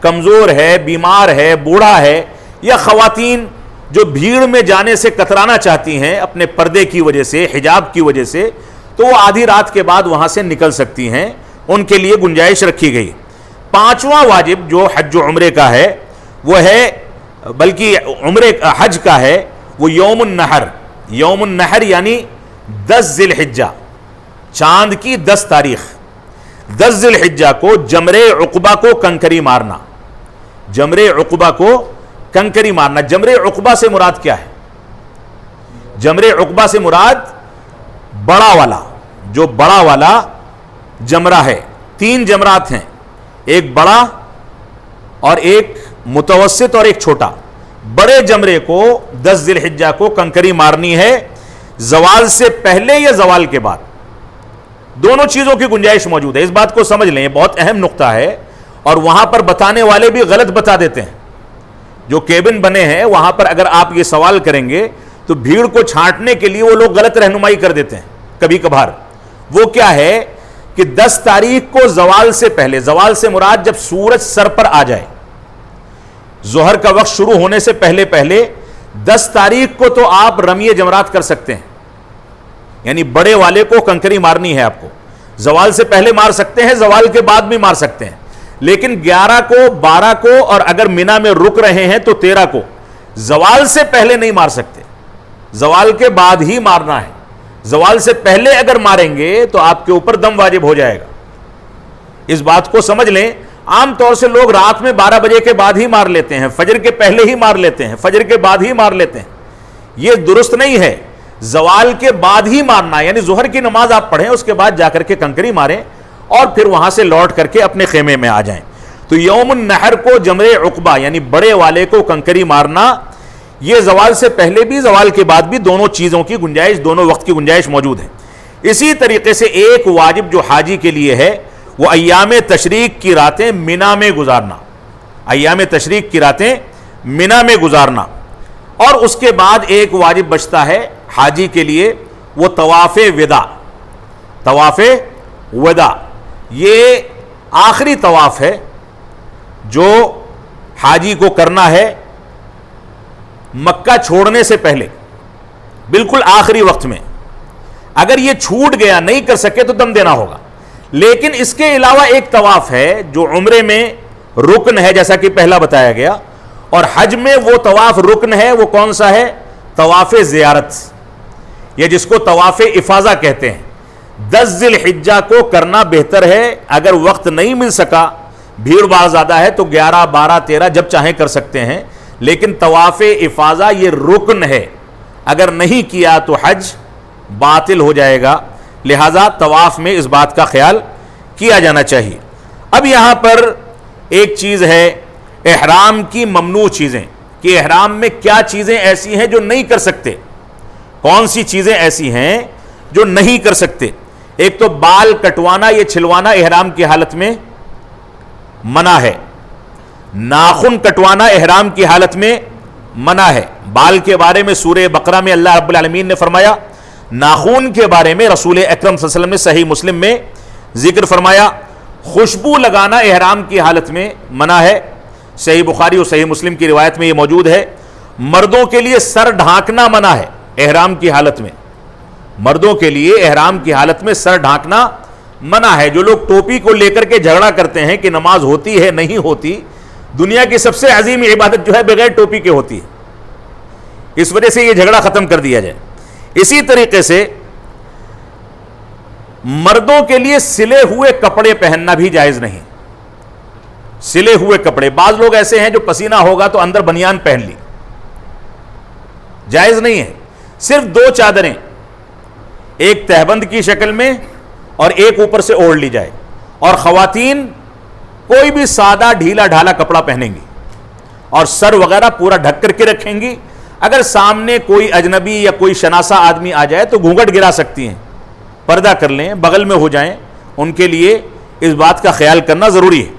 کمزور ہے، بیمار ہے، بوڑھا ہے، یا خواتین جو بھیڑ میں جانے سے کترانا چاہتی ہیں اپنے پردے کی وجہ سے، حجاب کی وجہ سے، تو وہ آدھی رات کے بعد وہاں سے نکل سکتی ہیں، ان کے لیے گنجائش رکھی گئی۔ 5واں واجب جو حج و عمرے کا ہے وہ ہے، بلکہ عمرے حج کا ہے، وہ یوم النحر۔ یوم النحر یعنی 10 ذی الحجہ، چاند کی 10 تاریخ، 10 ذی الحجہ کو جمر عقبہ کو کنکری مارنا، جمر عقبہ کو کنکری مارنا۔ جمر عقبہ سے مراد کیا ہے؟ جمر عقبہ سے مراد بڑا والا، جو بڑا والا جمرہ ہے۔ 3 جمرات ہیں، ایک بڑا اور ایک متوسط اور ایک چھوٹا۔ بڑے جمرے کو 10 ذی الحجہ کو کنکری مارنی ہے، زوال سے پہلے یا زوال کے بعد، دونوں چیزوں کی گنجائش موجود ہے۔ اس بات کو سمجھ لیں، یہ بہت اہم نقطہ ہے، اور وہاں پر بتانے والے بھی غلط بتا دیتے ہیں۔ جو کیبن بنے ہیں وہاں پر اگر آپ یہ سوال کریں گے تو بھیڑ کو چھانٹنے کے لیے وہ لوگ غلط رہنمائی کر دیتے ہیں کبھی کبھار۔ وہ کیا ہے کہ 10 تاریخ کو زوال سے پہلے، زوال سے مراد جب سورج سر پر آ جائے، ظہر کا وقت شروع ہونے سے پہلے 10 تاریخ کو تو آپ رمی جمرات کر سکتے ہیں، یعنی بڑے والے کو کنکری مارنی ہے آپ کو۔ زوال سے پہلے مار سکتے ہیں، زوال کے بعد بھی مار سکتے ہیں، لیکن 11 کو 12 کو اور اگر مینا میں رک رہے ہیں تو 13 کو زوال سے پہلے نہیں مار سکتے، زوال کے بعد ہی مارنا ہے. زوال سے پہلے اگر ماریں گے تو آپ کے اوپر دم واجب ہو جائے گا. اس بات کو سمجھ لیں. عام طور سے لوگ رات میں 12 بجے کے بعد ہی مار لیتے ہیں، فجر کے پہلے ہی مار لیتے ہیں، فجر کے بعد ہی مار لیتے ہیں. یہ درست نہیں ہے. زوال کے بعد ہی مارنا، یعنی ظہر کی نماز آپ پڑھیں، اس کے بعد جا کر کے کنکری ماریں اور پھر وہاں سے لوٹ کر کے اپنے خیمے میں آ جائیں. تو یوم النحر کو جمرے عقبہ یعنی بڑے والے کو کنکری مارنا، یہ زوال سے پہلے بھی زوال کے بعد بھی دونوں چیزوں کی گنجائش، دونوں وقت کی گنجائش موجود ہے. اسی طریقے سے ایک واجب جو حاجی کے لیے ہے وہ ایام تشریق کی راتیں مینا میں گزارنا، ایام تشریق کی راتیں مینا میں گزارنا. اور اس کے بعد ایک واجب بچتا ہے حاجی کے لیے، وہ طواف وداع. طواف وداع یہ آخری طواف ہے جو حاجی کو کرنا ہے مکہ چھوڑنے سے پہلے، بالکل آخری وقت میں. اگر یہ چھوٹ گیا، نہیں کر سکے تو دم دینا ہوگا. لیکن اس کے علاوہ ایک طواف ہے جو عمرے میں رکن ہے، جیسا کہ پہلا بتایا گیا، اور حج میں وہ طواف رکن ہے. وہ کون سا ہے؟ طواف زیارت، یا جس کو طواف افاضہ کہتے ہیں. 10 ذی الحجہ کو کرنا بہتر ہے. اگر وقت نہیں مل سکا، بھیڑ بھاڑ زیادہ ہے، تو 11 12 13 جب چاہیں کر سکتے ہیں. لیکن طواف افاضہ یہ رکن ہے، اگر نہیں کیا تو حج باطل ہو جائے گا. لہذا طواف میں اس بات کا خیال کیا جانا چاہیے. اب یہاں پر ایک چیز ہے، احرام کی ممنوع چیزیں، کہ احرام میں کیا چیزیں ایسی ہیں جو نہیں کر سکتے. کون سی چیزیں ایسی ہیں جو نہیں کر سکتے؟ ایک تو بال کٹوانا، یہ چھلوانا احرام کی حالت میں منع ہے. ناخن کٹوانا احرام کی حالت میں منع ہے. بال کے بارے میں سورہ بقرہ میں اللہ رب العالمین نے فرمایا، ناخون کے بارے میں رسول اکرم صلی اللہ علیہ وسلم نے صحیح مسلم میں ذکر فرمایا. خوشبو لگانا احرام کی حالت میں منع ہے. صحیح بخاری اور صحیح مسلم کی روایت میں یہ موجود ہے. مردوں کے لیے سر ڈھانکنا منع ہے احرام کی حالت میں. مردوں کے لیے احرام کی حالت میں سر ڈھانکنا منع ہے. جو لوگ ٹوپی کو لے کر کے جھگڑا کرتے ہیں کہ نماز ہوتی ہے نہیں ہوتی، دنیا کی سب سے عظیم عبادت جو ہے بغیر ٹوپی کے ہوتی ہے. اس وجہ سے یہ جھگڑا ختم کر دیا جائے. اسی طریقے سے مردوں کے لیے سلے ہوئے کپڑے پہننا بھی جائز نہیں. سلے ہوئے کپڑے، بعض لوگ ایسے ہیں جو پسینہ ہوگا تو اندر بنیان پہن لی، جائز نہیں ہے. صرف 2 چادریں، ایک تہبند کی شکل میں اور ایک اوپر سے اوڑھ لی جائے. اور خواتین کوئی بھی سادہ ڈھیلا ڈھالا کپڑا پہنیں گی اور سر وغیرہ پورا ڈھک کر کے رکھیں گی. اگر سامنے کوئی اجنبی یا کوئی شناسہ آدمی آ جائے تو گھونگھٹ گرا سکتی ہیں، پردہ کر لیں، بغل میں ہو جائیں. ان کے لیے اس بات کا خیال کرنا ضروری ہے.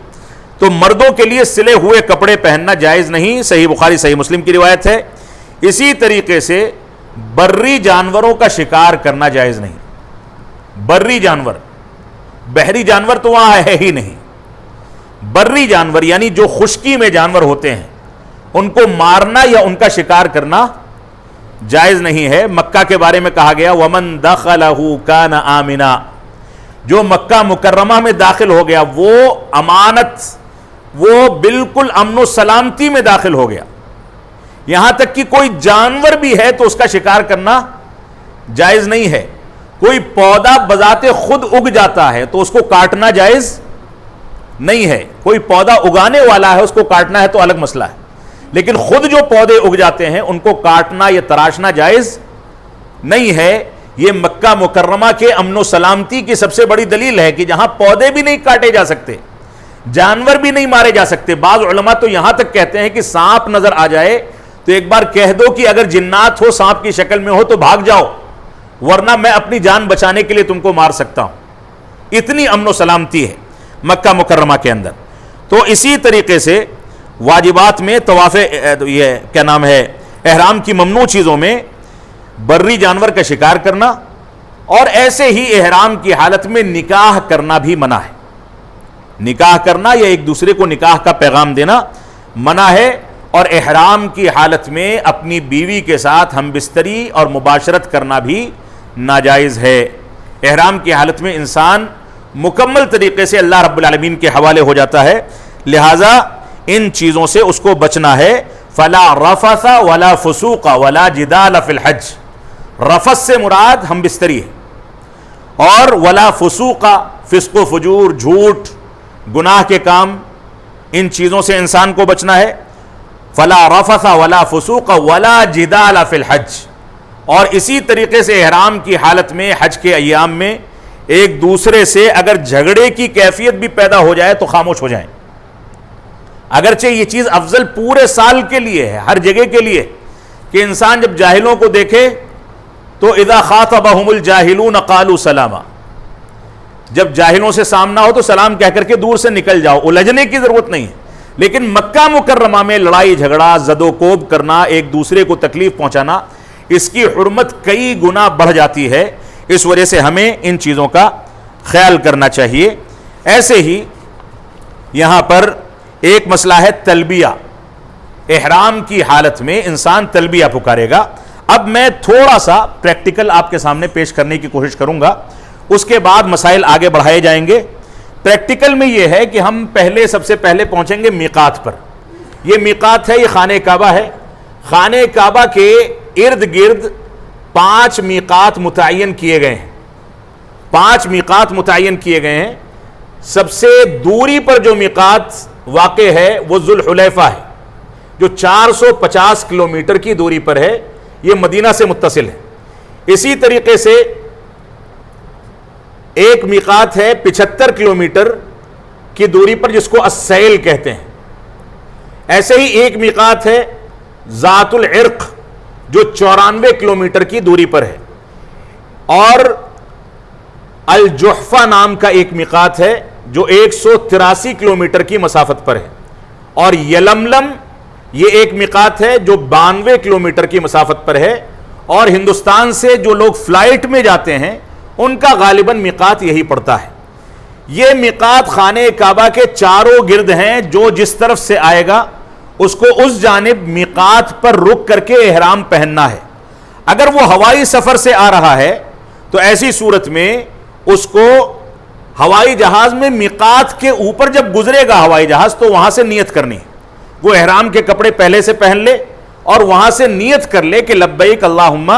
تو مردوں کے لیے سلے ہوئے کپڑے پہننا جائز نہیں. صحیح بخاری صحیح مسلم کی روایت ہے. اسی طریقے سے بری جانوروں کا شکار کرنا جائز نہیں. بری جانور، بحری جانور تو وہاں ہے ہی نہیں. بری جانور یعنی جو خشکی میں جانور ہوتے ہیں، ان کو مارنا یا ان کا شکار کرنا جائز نہیں ہے. مکہ کے بارے میں کہا گیا وَمَن دَخَلَهُ كَانَ آمِنًا، جو مکہ مکرمہ میں داخل ہو گیا وہ امانت، وہ بالکل امن و سلامتی میں داخل ہو گیا. یہاں تک کہ کوئی جانور بھی ہے تو اس کا شکار کرنا جائز نہیں ہے. کوئی پودا بذات خود اگ جاتا ہے تو اس کو کاٹنا جائز نہیں ہے. کوئی پودا اگانے والا ہے، اس کو کاٹنا ہے تو الگ مسئلہ ہے. لیکن خود جو پودے اگ جاتے ہیں ان کو کاٹنا یا تراشنا جائز نہیں ہے. یہ مکہ مکرمہ کے امن و سلامتی کی سب سے بڑی دلیل ہے کہ جہاں پودے بھی نہیں کاٹے جا سکتے، جانور بھی نہیں مارے جا سکتے. بعض علماء تو یہاں تک کہتے ہیں کہ سانپ نظر آ جائے تو ایک بار کہہ دو کہ اگر جنات ہو، سانپ کی شکل میں ہو تو بھاگ جاؤ، ورنہ میں اپنی جان بچانے کے لیے تم کو مار سکتا ہوں. اتنی امن و سلامتی ہے مکہ مکرمہ کے اندر. تو اسی طریقے سے واجبات میں طواف، یہ کیا نام ہے، احرام کی ممنوع چیزوں میں بری جانور کا شکار کرنا، اور ایسے ہی احرام کی حالت میں نکاح کرنا بھی منع ہے. نکاح کرنا یا ایک دوسرے کو نکاح کا پیغام دینا منع ہے. اور احرام کی حالت میں اپنی بیوی کے ساتھ ہم بستری اور مباشرت کرنا بھی ناجائز ہے. احرام کی حالت میں انسان مکمل طریقے سے اللہ رب العالمین کے حوالے ہو جاتا ہے. لہذا ان چیزوں سے اس کو بچنا ہے. فلا رفث ولا فسوق ولا جدال فی الحج. رفث سے مراد ہم بستری ہے، اور ولا فسوق فسق و فجور، جھوٹ، گناہ کے کام، ان چیزوں سے انسان کو بچنا ہے. فلا رفث ولا فسوق ولا جدال فی الحج. اور اسی طریقے سے احرام کی حالت میں حج کے ایام میں ایک دوسرے سے اگر جھگڑے کی کیفیت بھی پیدا ہو جائے تو خاموش ہو جائیں. اگرچہ یہ چیز افضل پورے سال کے لیے ہے، ہر جگہ کے لیے، کہ انسان جب جاہلوں کو دیکھے تو اذا خاطبہم الجاہلون قالوا سلاما، جب جاہلوں سے سامنا ہو تو سلام کہہ کر کے دور سے نکل جاؤ، الجھنے کی ضرورت نہیں ہے. لیکن مکہ مکرمہ میں لڑائی جھگڑا، زد و کوب کرنا، ایک دوسرے کو تکلیف پہنچانا، اس کی حرمت کئی گنا بڑھ جاتی ہے. اس وجہ سے ہمیں ان چیزوں کا خیال کرنا چاہیے. ایسے ہی یہاں پر ایک مسئلہ ہے تلبیہ. احرام کی حالت میں انسان تلبیہ پکارے گا. اب میں تھوڑا سا پریکٹیکل آپ کے سامنے پیش کرنے کی کوشش کروں گا، اس کے بعد مسائل آگے بڑھائے جائیں گے. پریکٹیکل میں یہ ہے کہ ہم سب سے پہلے پہنچیں گے میقات پر. یہ میقات ہے، یہ خانہ کعبہ ہے. خانہ کعبہ کے ارد گرد 5 میقات متعین کیے گئے ہیں. 5 میقات متعین کیے گئے ہیں. سب سے دوری پر جو میقات واقع ہے وہ ذوالحلیفہ ہے، جو 450 کلومیٹر کی دوری پر ہے. یہ مدینہ سے متصل ہے. اسی طریقے سے ایک میقات ہے 75 کلومیٹر کی دوری پر جس کو السیل کہتے ہیں. ایسے ہی ایک میقات ہے ذات العرق جو 94 کلومیٹر کی دوری پر ہے. اور الجحفہ نام کا ایک میقات ہے جو 183 کلومیٹر کی مسافت پر ہے. اور یلملم یہ ایک میقات ہے جو 92 کلومیٹر کی مسافت پر ہے. اور ہندوستان سے جو لوگ فلائٹ میں جاتے ہیں ان کا غالباً میقات یہی پڑتا ہے. یہ میقات خانہ کعبہ کے چاروں گرد ہیں. جو جس طرف سے آئے گا اس کو اس جانب میقات پر رک کر کے احرام پہننا ہے. اگر وہ ہوائی سفر سے آ رہا ہے تو ایسی صورت میں اس کو ہوائی جہاز میں میقات کے اوپر جب گزرے گا ہوائی جہاز تو وہاں سے نیت کرنی ہے. وہ احرام کے کپڑے پہلے سے پہن لے اور وہاں سے نیت کر لے کہ لبیک اللہم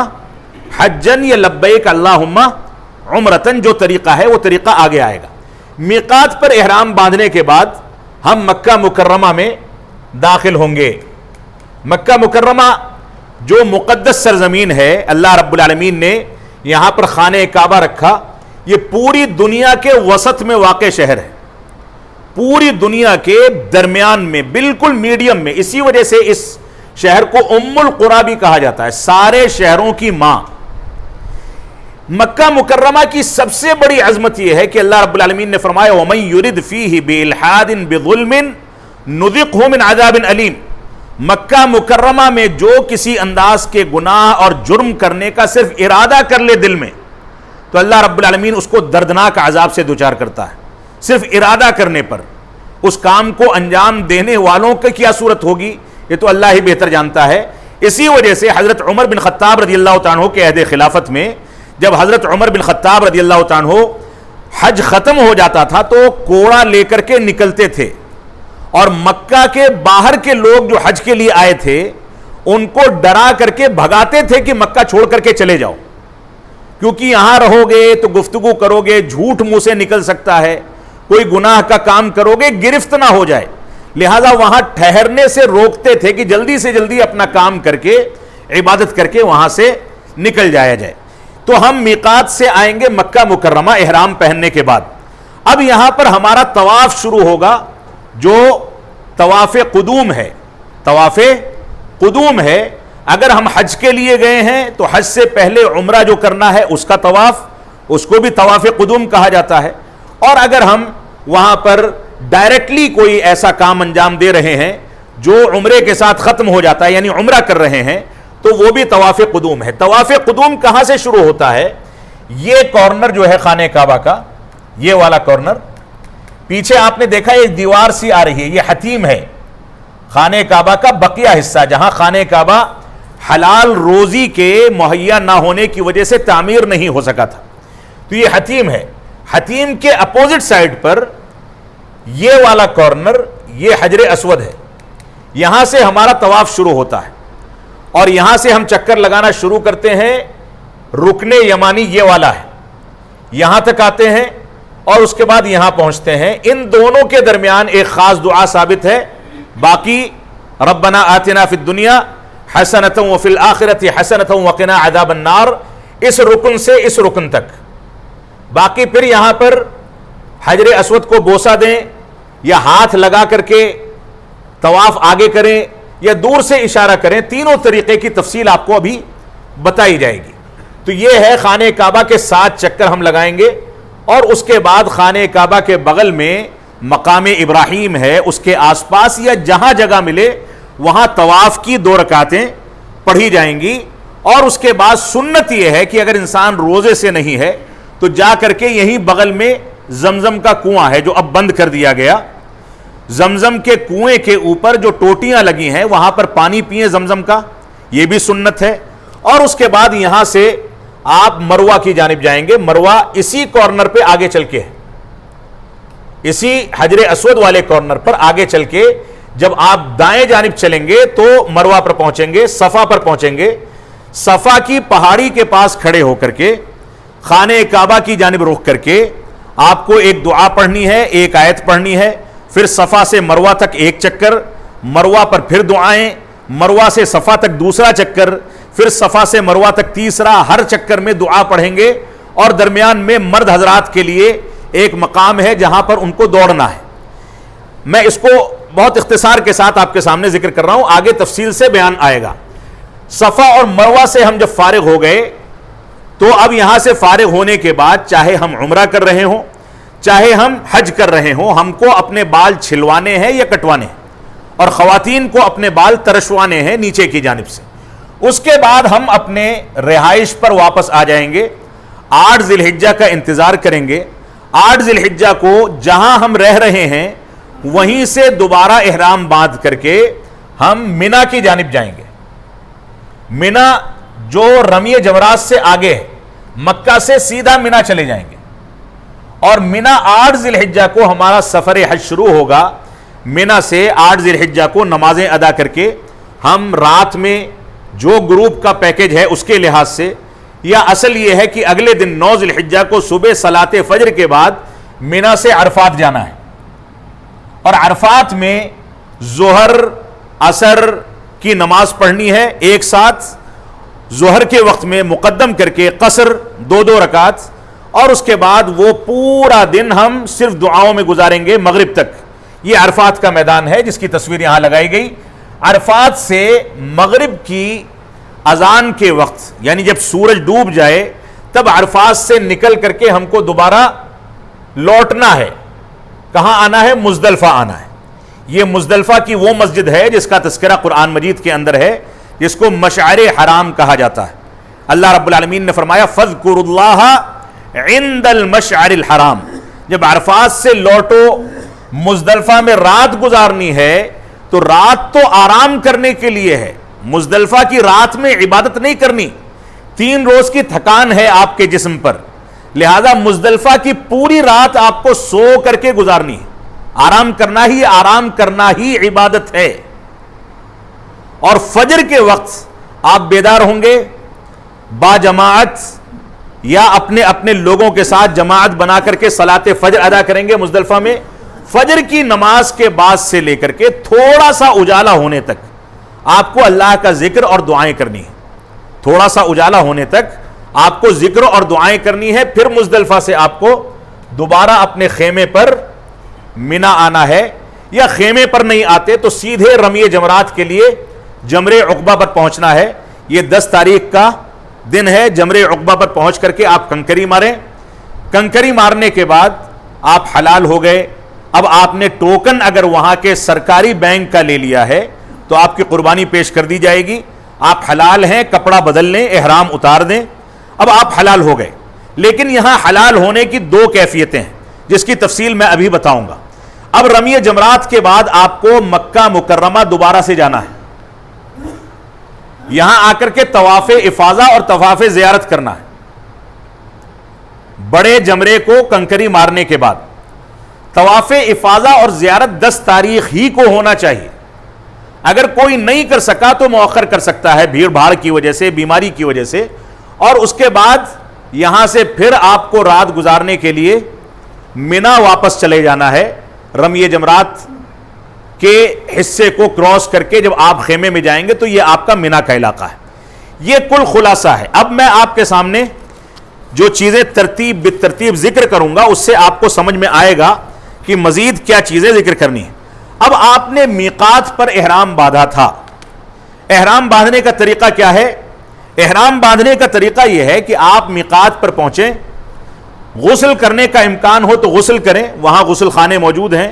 حجن یا لبیک اللہم عمرتن. جو طریقہ ہے وہ طریقہ آگے آئے گا. میقات پر احرام باندھنے کے بعد ہم مکہ مکرمہ میں داخل ہوں گے. مکہ مکرمہ جو مقدس سرزمین ہے، اللہ رب العالمین نے یہاں پر خانہ کعبہ رکھا. یہ پوری دنیا کے وسط میں واقع شہر ہے، پوری دنیا کے درمیان میں، بالکل میڈیم میں. اسی وجہ سے اس شہر کو ام القریٰ بھی کہا جاتا ہے، سارے شہروں کی ماں. مکہ مکرمہ کی سب سے بڑی عظمت یہ ہے کہ اللہ رب العالمین نے فرمایا وَمَن يُرِدْ فِيهِ بِإِلْحَادٍ بِظُلْمٍ نُذِقْهُ مِنْ عَذَابٍ أَلِيمٍ. مکہ مکرمہ میں جو کسی انداز کے گناہ اور جرم کرنے کا صرف ارادہ کر لے دل میں تو اللہ رب العالمین اس کو دردناک عذاب سے دوچار کرتا ہے. صرف ارادہ کرنے پر. اس کام کو انجام دینے والوں کی کیا صورت ہوگی یہ تو اللہ ہی بہتر جانتا ہے. اسی وجہ سے حضرت عمر بن خطاب رضی اللہ تعالیٰ عنہ کے عہد خلافت میں جب حضرت عمر بن خطاب رضی اللہ تعالیٰ عنہ حج ختم ہو جاتا تھا تو کوڑا لے کر کے نکلتے تھے اور مکہ کے باہر کے لوگ جو حج کے لیے آئے تھے ان کو ڈرا کر کے بھگاتے تھے کہ مکہ چھوڑ کر کے چلے جاؤ، کیونکہ یہاں رہو گے تو گفتگو کرو گے، جھوٹ منہ سے نکل سکتا ہے، کوئی گناہ کا کام کرو گے گرفت نہ ہو جائے. لہذا وہاں ٹھہرنے سے روکتے تھے کہ جلدی سے جلدی اپنا کام کر کے عبادت کر کے وہاں سے نکل جایا جائے. تو ہم میقات سے آئیں گے مکہ مکرمہ احرام پہننے کے بعد. اب یہاں پر ہمارا طواف شروع ہوگا جو طواف قدوم ہے. طواف قدوم ہے. اگر ہم حج کے لیے گئے ہیں تو حج سے پہلے عمرہ جو کرنا ہے اس کا طواف، اس کو بھی طواف قدوم کہا جاتا ہے. اور اگر ہم وہاں پر ڈائریکٹلی کوئی ایسا کام انجام دے رہے ہیں جو عمرے کے ساتھ ختم ہو جاتا ہے، یعنی عمرہ کر رہے ہیں، تو وہ بھی طواف قدوم ہے. طواف قدوم کہاں سے شروع ہوتا ہے؟ یہ کارنر جو ہے خانہ کعبہ کا، یہ والا کارنر، پیچھے آپ نے دیکھا ایک دیوار سی آ رہی ہے، یہ حتیم ہے، خانہ کعبہ کا بقیہ حصہ جہاں خانہ کعبہ حلال روزی کے مہیا نہ ہونے کی وجہ سے تعمیر نہیں ہو سکا تھا. تو یہ حتیم ہے. حتیم کے اپوزٹ سائڈ پر یہ والا کارنر یہ حجر اسود ہے، یہاں سے ہمارا طواف شروع ہوتا ہے اور یہاں سے ہم چکر لگانا شروع کرتے ہیں. رکن یمانی یہ والا ہے، یہاں تک آتے ہیں اور اس کے بعد یہاں پہنچتے ہیں. ان دونوں کے درمیان ایک خاص دعا ثابت ہے، باقی ربنا آتنا فی الدنیا حسنۃ وفی الآخرۃ حسنۃ وقنا عذاب النار، اس رکن سے اس رکن تک. باقی پھر یہاں پر حجر اسود کو بوسہ دیں یا ہاتھ لگا کر کے طواف آگے کریں یا دور سے اشارہ کریں، تینوں طریقے کی تفصیل آپ کو ابھی بتائی جائے گی. تو یہ ہے خانہ کعبہ کے 7 چکر ہم لگائیں گے اور اس کے بعد خانہ کعبہ کے بغل میں مقام ابراہیم ہے، اس کے آس پاس یا جہاں جگہ ملے وہاں طواف کی 2 رکعتیں پڑھی جائیں گی. اور اس کے بعد سنت یہ ہے کہ اگر انسان روزے سے نہیں ہے تو جا کر کے یہیں بغل میں زمزم کا کنواں ہے جو اب بند کر دیا گیا، زمزم کے کنویں کے اوپر جو ٹوٹیاں لگی ہیں وہاں پر پانی پئیں زمزم کا، یہ بھی سنت ہے. اور اس کے بعد یہاں سے آپ مروہ کی جانب جائیں گے. مروہ اسی کارنر پہ آگے چل کے، اسی حجر اسود والے کارنر پر آگے چل کے جب آپ دائیں جانب چلیں گے تو مروہ پر پہنچیں گے، صفا پر پہنچیں گے. صفا کی پہاڑی کے پاس کھڑے ہو کر کے خانہ کعبہ کی جانب رخ کر کے آپ کو ایک دعا پڑھنی ہے، ایک آیت پڑھنی ہے. پھر صفا سے مروہ تک ایک چکر، مروہ پر پھر دعائیں، مروہ سے صفا تک دوسرا چکر، پھر صفا سے مروہ تک تیسرا. ہر چکر میں دعا پڑھیں گے اور درمیان میں مرد حضرات کے لیے ایک مقام ہے جہاں پر ان کو دوڑنا ہے. میں اس کو بہت اختصار کے ساتھ آپ کے سامنے ذکر کر رہا ہوں، آگے تفصیل سے بیان آئے گا. صفا اور مروہ سے ہم جب فارغ ہو گئے تو اب یہاں سے فارغ ہونے کے بعد چاہے ہم عمرہ کر رہے ہوں چاہے ہم حج کر رہے ہوں، ہم کو اپنے بال چھلوانے ہیں یا کٹوانے ہیں، اور خواتین کو اپنے بال ترشوانے ہیں نیچے کی جانب سے. اس کے بعد ہم اپنے رہائش پر واپس آ جائیں گے. 8 ذی الحجہ کا انتظار کریں گے. 8 ذی الحجہ کو جہاں ہم رہ رہے ہیں وہیں سے دوبارہ احرام باندھ کر کے ہم منا کی جانب جائیں گے. منا جو رمی جمرات سے آگے ہے، مکہ سے سیدھا منا چلے جائیں گے اور منا 8 ذی الحجہ کو ہمارا سفر حج شروع ہوگا. منا سے 8 ذی الحجہ کو نمازیں ادا کر کے ہم رات میں جو گروپ کا پیکج ہے اس کے لحاظ سے، یا اصل یہ ہے کہ اگلے دن 9 ذی الحجہ کو صبح صلاۃ فجر کے بعد منا سے عرفات جانا ہے اور عرفات میں ظہر عصر کی نماز پڑھنی ہے ایک ساتھ. ظہر کے وقت میں مقدم کر کے قصر 2 رکعت، اور اس کے بعد وہ پورا دن ہم صرف دعاؤں میں گزاریں گے مغرب تک. یہ عرفات کا میدان ہے جس کی تصویر یہاں لگائی گئی. عرفات سے مغرب کی اذان کے وقت یعنی جب سورج ڈوب جائے تب عرفات سے نکل کر کے ہم کو دوبارہ لوٹنا ہے. کہاں آنا ہے؟ مزدلفہ آنا ہے. یہ مزدلفہ کی وہ مسجد ہے جس کا تذکرہ قرآن مجید کے اندر ہے، جس کو مشعر حرام کہا جاتا ہے. اللہ رب العالمین نے فرمایا فَاذْكُرُوا اللَّهَ عِنْدَ الْمَشْعَرِ الْحَرَامِ. جب عرفات سے لوٹو، مزدلفہ میں رات گزارنی ہے تو رات تو آرام کرنے کے لیے ہے. مزدلفہ کی رات میں عبادت نہیں کرنی. 3 روز کی تھکان ہے آپ کے جسم پر، لہذا مزدلفہ کی پوری رات آپ کو سو کر کے گزارنی ہے. آرام کرنا ہی عبادت ہے. اور فجر کے وقت آپ بیدار ہوں گے با جماعت یا اپنے اپنے لوگوں کے ساتھ جماعت بنا کر کے صلاۃ فجر ادا کریں گے مزدلفہ میں. فجر کی نماز کے بعد سے لے کر کے تھوڑا سا اجالا ہونے تک آپ کو اللہ کا ذکر اور دعائیں کرنی ہے. تھوڑا سا اجالا ہونے تک آپ کو ذکر اور دعائیں کرنی ہے. پھر مزدلفہ سے آپ کو دوبارہ اپنے خیمے پر منا آنا ہے، یا خیمے پر نہیں آتے تو سیدھے رمی جمرات کے لیے جمرے عقبہ پر پہنچنا ہے. یہ 10 تاریخ کا دن ہے. جمرے عقبہ پر پہنچ کر کے آپ کنکری ماریں. کنکری مارنے کے بعد آپ حلال ہو گئے. اب آپ نے ٹوکن اگر وہاں کے سرکاری بینک کا لے لیا ہے تو آپ کی قربانی پیش کر دی جائے گی. آپ حلال ہیں، کپڑا بدل لیں، احرام اتار دیں. اب آپ حلال ہو گئے. لیکن یہاں حلال ہونے کی 2 کیفیتیں ہیں جس کی تفصیل میں ابھی بتاؤں گا. اب رمی جمرات کے بعد آپ کو مکہ مکرمہ دوبارہ سے جانا ہے. یہاں آ کر کے طواف افاضہ اور طواف زیارت کرنا ہے. بڑے جمرے کو کنکری مارنے کے بعد طواف افاضہ اور زیارت 10 تاریخ ہی کو ہونا چاہیے. اگر کوئی نہیں کر سکا تو مؤخر کر سکتا ہے بھیڑ بھاڑ کی وجہ سے, بیماری کی وجہ سے, اور اس کے بعد یہاں سے پھر آپ کو رات گزارنے کے لیے منا واپس چلے جانا ہے. رمی جمرات کے حصے کو کراس کر کے جب آپ خیمے میں جائیں گے تو یہ آپ کا منا کا علاقہ ہے. یہ کل خلاصہ ہے. اب میں آپ کے سامنے جو چیزیں ترتیب بالترتیب ذکر کروں گا اس سے آپ کو سمجھ میں آئے گا کہ مزید کیا چیزیں ذکر کرنی ہیں. اب آپ نے میقات پر احرام باندھا تھا. احرام باندھنے کا طریقہ کیا ہے؟ احرام باندھنے کا طریقہ یہ ہے کہ آپ میقات پر پہنچیں, غسل کرنے کا امکان ہو تو غسل کریں, وہاں غسل خانے موجود ہیں.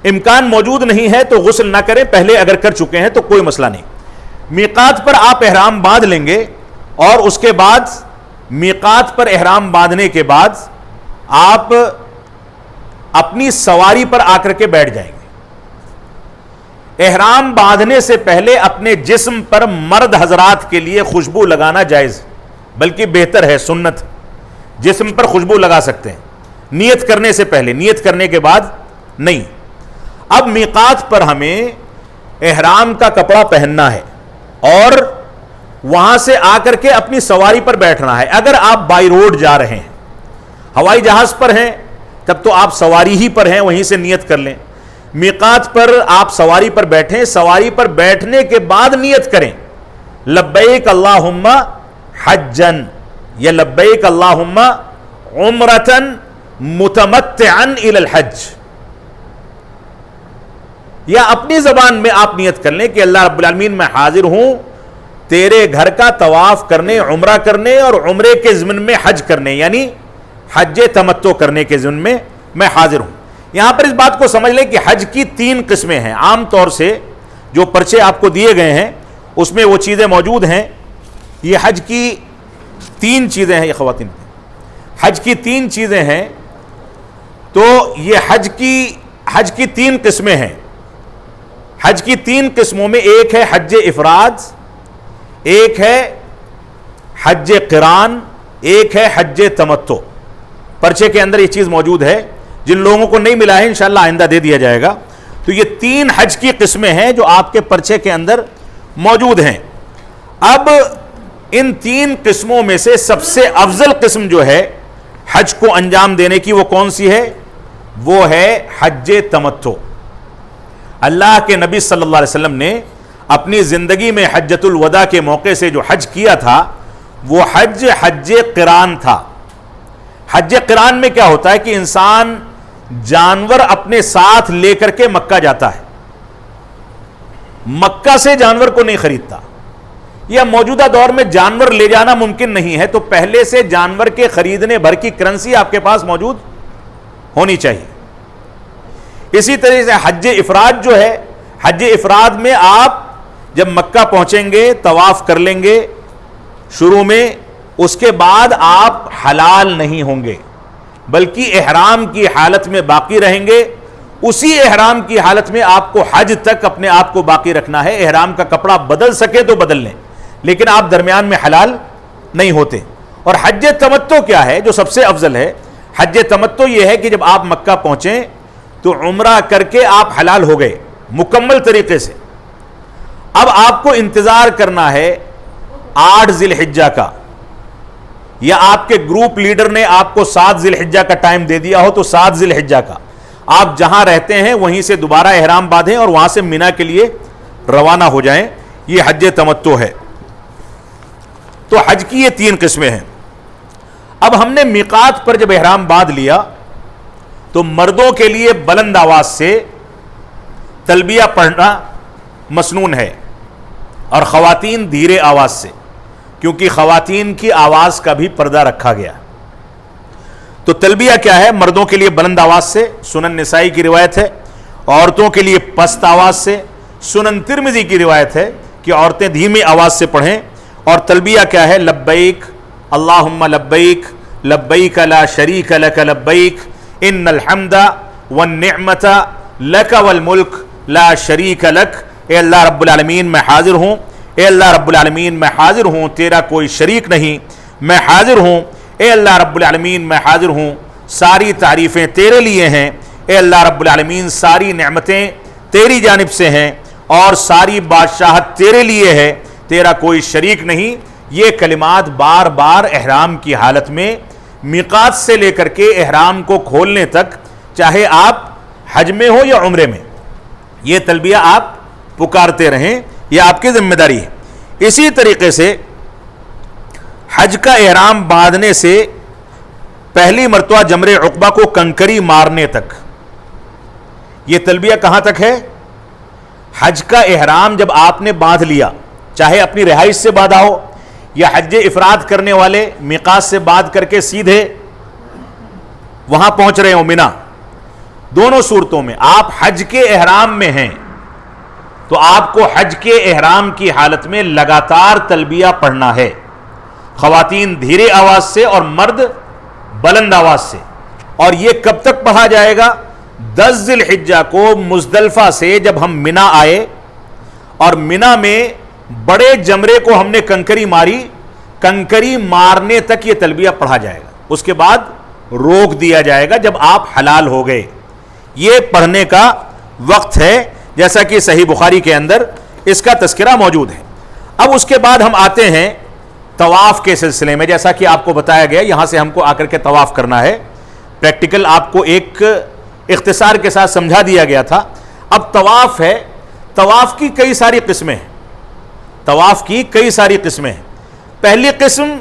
امکان موجود نہیں ہے تو غسل نہ کریں, پہلے اگر کر چکے ہیں تو کوئی مسئلہ نہیں. میقات پر آپ احرام باندھ لیں گے اور اس کے بعد میقات پر احرام باندھنے کے بعد آپ اپنی سواری پر آ کر کے بیٹھ جائیں گے. احرام باندھنے سے پہلے اپنے جسم پر مرد حضرات کے لیے خوشبو لگانا جائز, بلکہ بہتر ہے, سنت. جسم پر خوشبو لگا سکتے ہیں نیت کرنے سے پہلے, نیت کرنے کے بعد نہیں. اب میقات پر ہمیں احرام کا کپڑا پہننا ہے اور وہاں سے آ کر کے اپنی سواری پر بیٹھنا ہے. اگر آپ بائی روڈ جا رہے ہیں, ہوائی جہاز پر ہیں, تب تو آپ سواری ہی پر ہیں, وہیں سے نیت کر لیں. میقات پر آپ سواری پر بیٹھیں, سواری پر بیٹھنے کے بعد نیت کریں لبیک اللہم حجن یا لبیک اللہم عمرتن متمتعن الی الحج, یا اپنی زبان میں آپ نیت کر لیں کہ اللہ رب العالمین میں حاضر ہوں تیرے گھر کا طواف کرنے, عمرہ کرنے اور عمرے کے ضمن میں حج کرنے, یعنی حج تمتع کرنے کے ضمن میں میں حاضر ہوں. یہاں پر اس بات کو سمجھ لیں کہ حج کی 3 قسمیں ہیں. عام طور سے جو پرچے آپ کو دیے گئے ہیں اس میں وہ چیزیں موجود ہیں. یہ حج کی 3 چیزیں ہیں. یہ خواتین, حج کی 3 چیزیں ہیں. تو یہ حج کی 3 قسمیں ہیں. حج کی 3 قسموں میں ایک ہے حج افراد, ایک ہے حج قران, ایک ہے حج تمتع. پرچے کے اندر یہ چیز موجود ہے, جن لوگوں کو نہیں ملا ہے انشاءاللہ آئندہ دے دیا جائے گا. تو یہ 3 حج کی قسمیں ہیں جو آپ کے پرچے کے اندر موجود ہیں. اب ان 3 قسموں میں سے سب سے افضل قسم جو ہے حج کو انجام دینے کی وہ کون سی ہے؟ وہ ہے حج تمتع. اللہ کے نبی صلی اللہ علیہ وسلم نے اپنی زندگی میں حجۃ الوداع کے موقع سے جو حج کیا تھا وہ حج قران تھا. حج قران میں کیا ہوتا ہے کہ انسان جانور اپنے ساتھ لے کر کے مکہ جاتا ہے, مکہ سے جانور کو نہیں خریدتا. یا موجودہ دور میں جانور لے جانا ممکن نہیں ہے, تو پہلے سے جانور کے خریدنے بھر کی کرنسی آپ کے پاس موجود ہونی چاہیے. اسی طرح سے حج افراد جو ہے, حج افراد میں آپ جب مکہ پہنچیں گے طواف کر لیں گے شروع میں, اس کے بعد آپ حلال نہیں ہوں گے بلکہ احرام کی حالت میں باقی رہیں گے. اسی احرام کی حالت میں آپ کو حج تک اپنے آپ کو باقی رکھنا ہے. احرام کا کپڑا بدل سکے تو بدل لیں, لیکن آپ درمیان میں حلال نہیں ہوتے. اور حج تمتع کیا ہے جو سب سے افضل ہے؟ حج تمتع یہ ہے کہ جب آپ مکہ پہنچیں تو عمرہ کر کے آپ حلال ہو گئے مکمل طریقے سے. اب آپ کو انتظار کرنا ہے 8 ذی الحجہ کا, یا آپ کے گروپ لیڈر نے آپ کو 7 ذی الحجہ کا ٹائم دے دیا ہو تو 7 ذی الحجہ کا آپ جہاں رہتے ہیں وہیں سے دوبارہ احرام باندھیں اور وہاں سے مینا کے لیے روانہ ہو جائیں. یہ حج تمتع ہے. تو حج کی یہ 3 قسمیں ہیں. اب ہم نے میقات پر جب احرام باندھ لیا تو مردوں کے لیے بلند آواز سے تلبیہ پڑھنا مسنون ہے اور خواتین دھیرے آواز سے, کیونکہ خواتین کی آواز کا بھی پردہ رکھا گیا. تو تلبیہ کیا ہے؟ مردوں کے لیے بلند آواز سے, سنن نسائی کی روایت ہے. عورتوں کے لیے پست آواز سے, سنن ترمذی کی روایت ہے کہ عورتیں دھیمی آواز سے پڑھیں. اور تلبیہ کیا ہے؟ لبیک اللہم لبیک لبیک لا شریک لک لبیک ان الحمد والنعمت لک والملک لا شریک لک. اے اللہ رب العالمین میں حاضر ہوں, اے اللہ رب العالمین میں حاضر ہوں, تیرا کوئی شریک نہیں, میں حاضر ہوں, اے اللہ رب العالمین میں حاضر ہوں، ساری تعریفیں تیرے لیے ہیں، اے اللہ رب العالمین ساری نعمتیں تیری جانب سے ہیں اور ساری بادشاہت تیرے لیے ہے، تیرا کوئی شریک نہیں۔ یہ کلمات بار بار احرام کی حالت میں میقات سے لے کر کے احرام کو کھولنے تک، چاہے آپ حج میں ہو یا عمرے میں، یہ تلبیہ آپ پکارتے رہیں، یہ آپ کی ذمہ داری ہے۔ اسی طریقے سے حج کا احرام باندھنے سے پہلی مرتبہ جمرہ عقبہ کو کنکری مارنے تک، یہ تلبیہ کہاں تک ہے؟ حج کا احرام جب آپ نے باندھ لیا، چاہے اپنی رہائش سے باندھا ہو یا حج افراد کرنے والے میقات سے باندھ کر کے سیدھے وہاں پہنچ رہے ہوں مینا، دونوں صورتوں میں آپ حج کے احرام میں ہیں تو آپ کو حج کے احرام کی حالت میں لگاتار تلبیہ پڑھنا ہے، خواتین دھیرے آواز سے اور مرد بلند آواز سے۔ اور یہ کب تک پڑھا جائے گا؟ 10 ذی الحجہ کو مزدلفہ سے جب ہم مینا آئے اور مینا میں بڑے جمرے کو ہم نے کنکری ماری، کنکری مارنے تک یہ تلبیہ پڑھا جائے گا، اس کے بعد روک دیا جائے گا جب آپ حلال ہو گئے۔ یہ پڑھنے کا وقت ہے، جیسا کہ صحیح بخاری کے اندر اس کا تذکرہ موجود ہے۔ اب اس کے بعد ہم آتے ہیں طواف کے سلسلے میں، جیسا کہ آپ کو بتایا گیا یہاں سے ہم کو آ کر کے طواف کرنا ہے، پریکٹیکل آپ کو ایک اختصار کے ساتھ سمجھا دیا گیا تھا۔ اب طواف ہے، طواف کی کئی ساری قسمیں ہیں، طواف کی کئی ساری قسمیں ہیں۔ پہلی قسم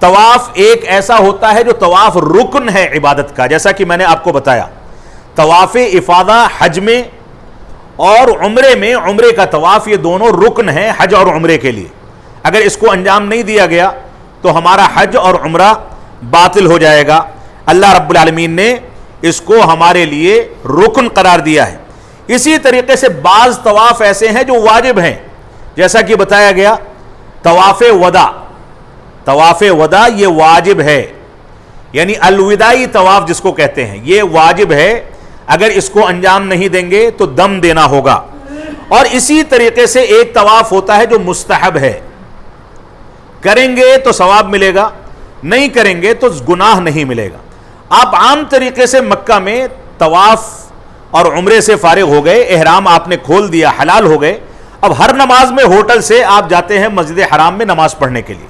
طواف ایک ایسا ہوتا ہے جو طواف رکن ہے عبادت کا، جیسا کہ میں نے آپ کو بتایا طواف افاضہ حج میں اور عمرے میں، عمرے کا طواف، یہ دونوں رکن ہیں حج اور عمرے کے لیے۔ اگر اس کو انجام نہیں دیا گیا تو ہمارا حج اور عمرہ باطل ہو جائے گا۔ اللہ رب العالمین نے اس کو ہمارے لیے رکن قرار دیا ہے۔ اسی طریقے سے بعض طواف ایسے ہیں جو واجب ہیں، جیسا کہ بتایا گیا طواف وداع، طواف وداع یہ واجب ہے، یعنی الوداعی طواف جس کو کہتے ہیں، یہ واجب ہے، اگر اس کو انجام نہیں دیں گے تو دم دینا ہوگا۔ اور اسی طریقے سے ایک طواف ہوتا ہے جو مستحب ہے، کریں گے تو ثواب ملے گا، نہیں کریں گے تو گناہ نہیں ملے گا۔ آپ عام طریقے سے مکہ میں طواف اور عمرے سے فارغ ہو گئے، احرام آپ نے کھول دیا، حلال ہو گئے، اب ہر نماز میں ہوٹل سے آپ جاتے ہیں مسجد حرام میں نماز پڑھنے کے لیے،